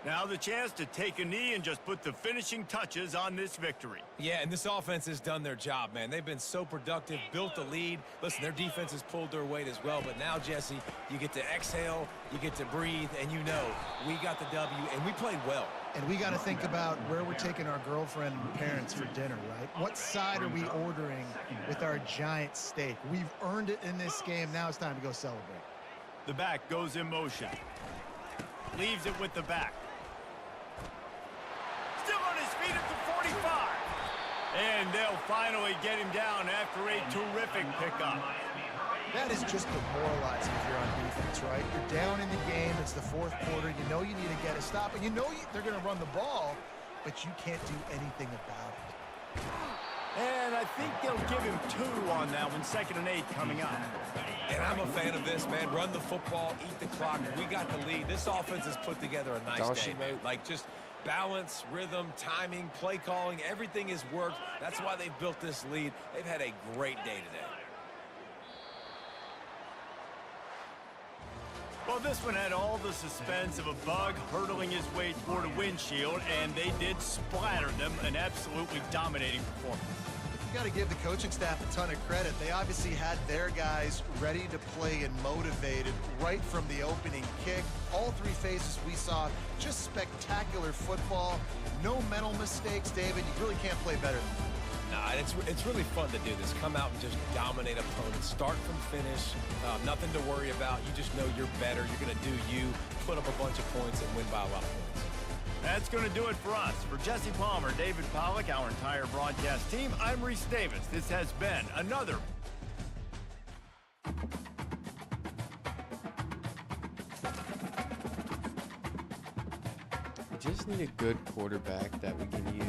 Now the chance to take a knee and just put the finishing touches on this victory. Yeah, and this offense has done their job, man. They've been so productive, built the lead. Listen, their defense has pulled their weight as well. But now, Jesse, you get to exhale, you get to breathe, and you know we got the W, and we played well. And we got to think about where we're taking our girlfriend and parents for dinner, right? What side are we ordering with our giant steak? We've earned it in this game. Now it's time to go celebrate. The back goes in motion. Leaves it with the back. Still on his feet at the 45. And they'll finally get him down after a terrific pickup. That is just demoralizing if you're on defense, right? You're down in the game. It's the 4th quarter. You know you need to get a stop, and you know they're going to run the ball, but you can't do anything about it. And I think they'll give him 2 on that one. 2nd and 8 coming up. And I'm a fan of this, man. Run the football, eat the clock. We got the lead. This offense has put together a nice day, man. Like just balance, rhythm, timing, play calling, everything has worked. That's why they've built this lead. They've had a great day today. Well, this one had all the suspense of a bug hurtling his way toward a windshield, and they did splatter them. An absolutely dominating performance. You got to give the coaching staff a ton of credit. They obviously had their guys ready to play and motivated right from the opening kick. All 3 phases we saw, just spectacular football. No mental mistakes, David. You really can't play better than that. Nah, it's really fun to do this. Come out and just dominate opponents. Start from finish. Nothing to worry about. You just know you're better. You're going to do you, put up a bunch of points, and win by a lot of points. That's going to do it for us. For Jesse Palmer, David Pollack, our entire broadcast team, I'm Reese Davis. This has been another... We just need a good quarterback that we can use.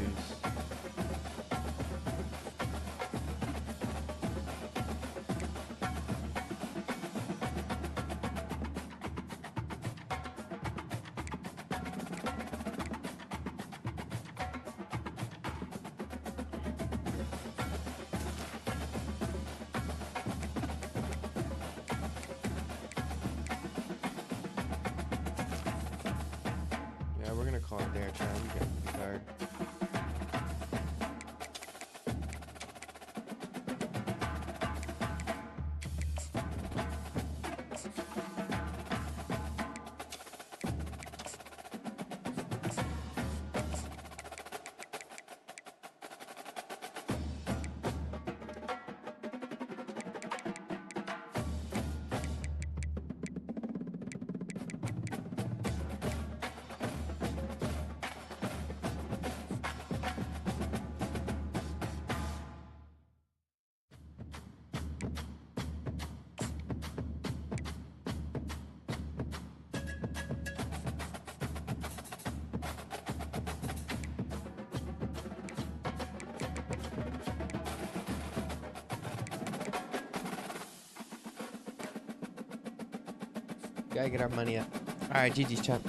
Gotta get our money up. All right, GG's, chat.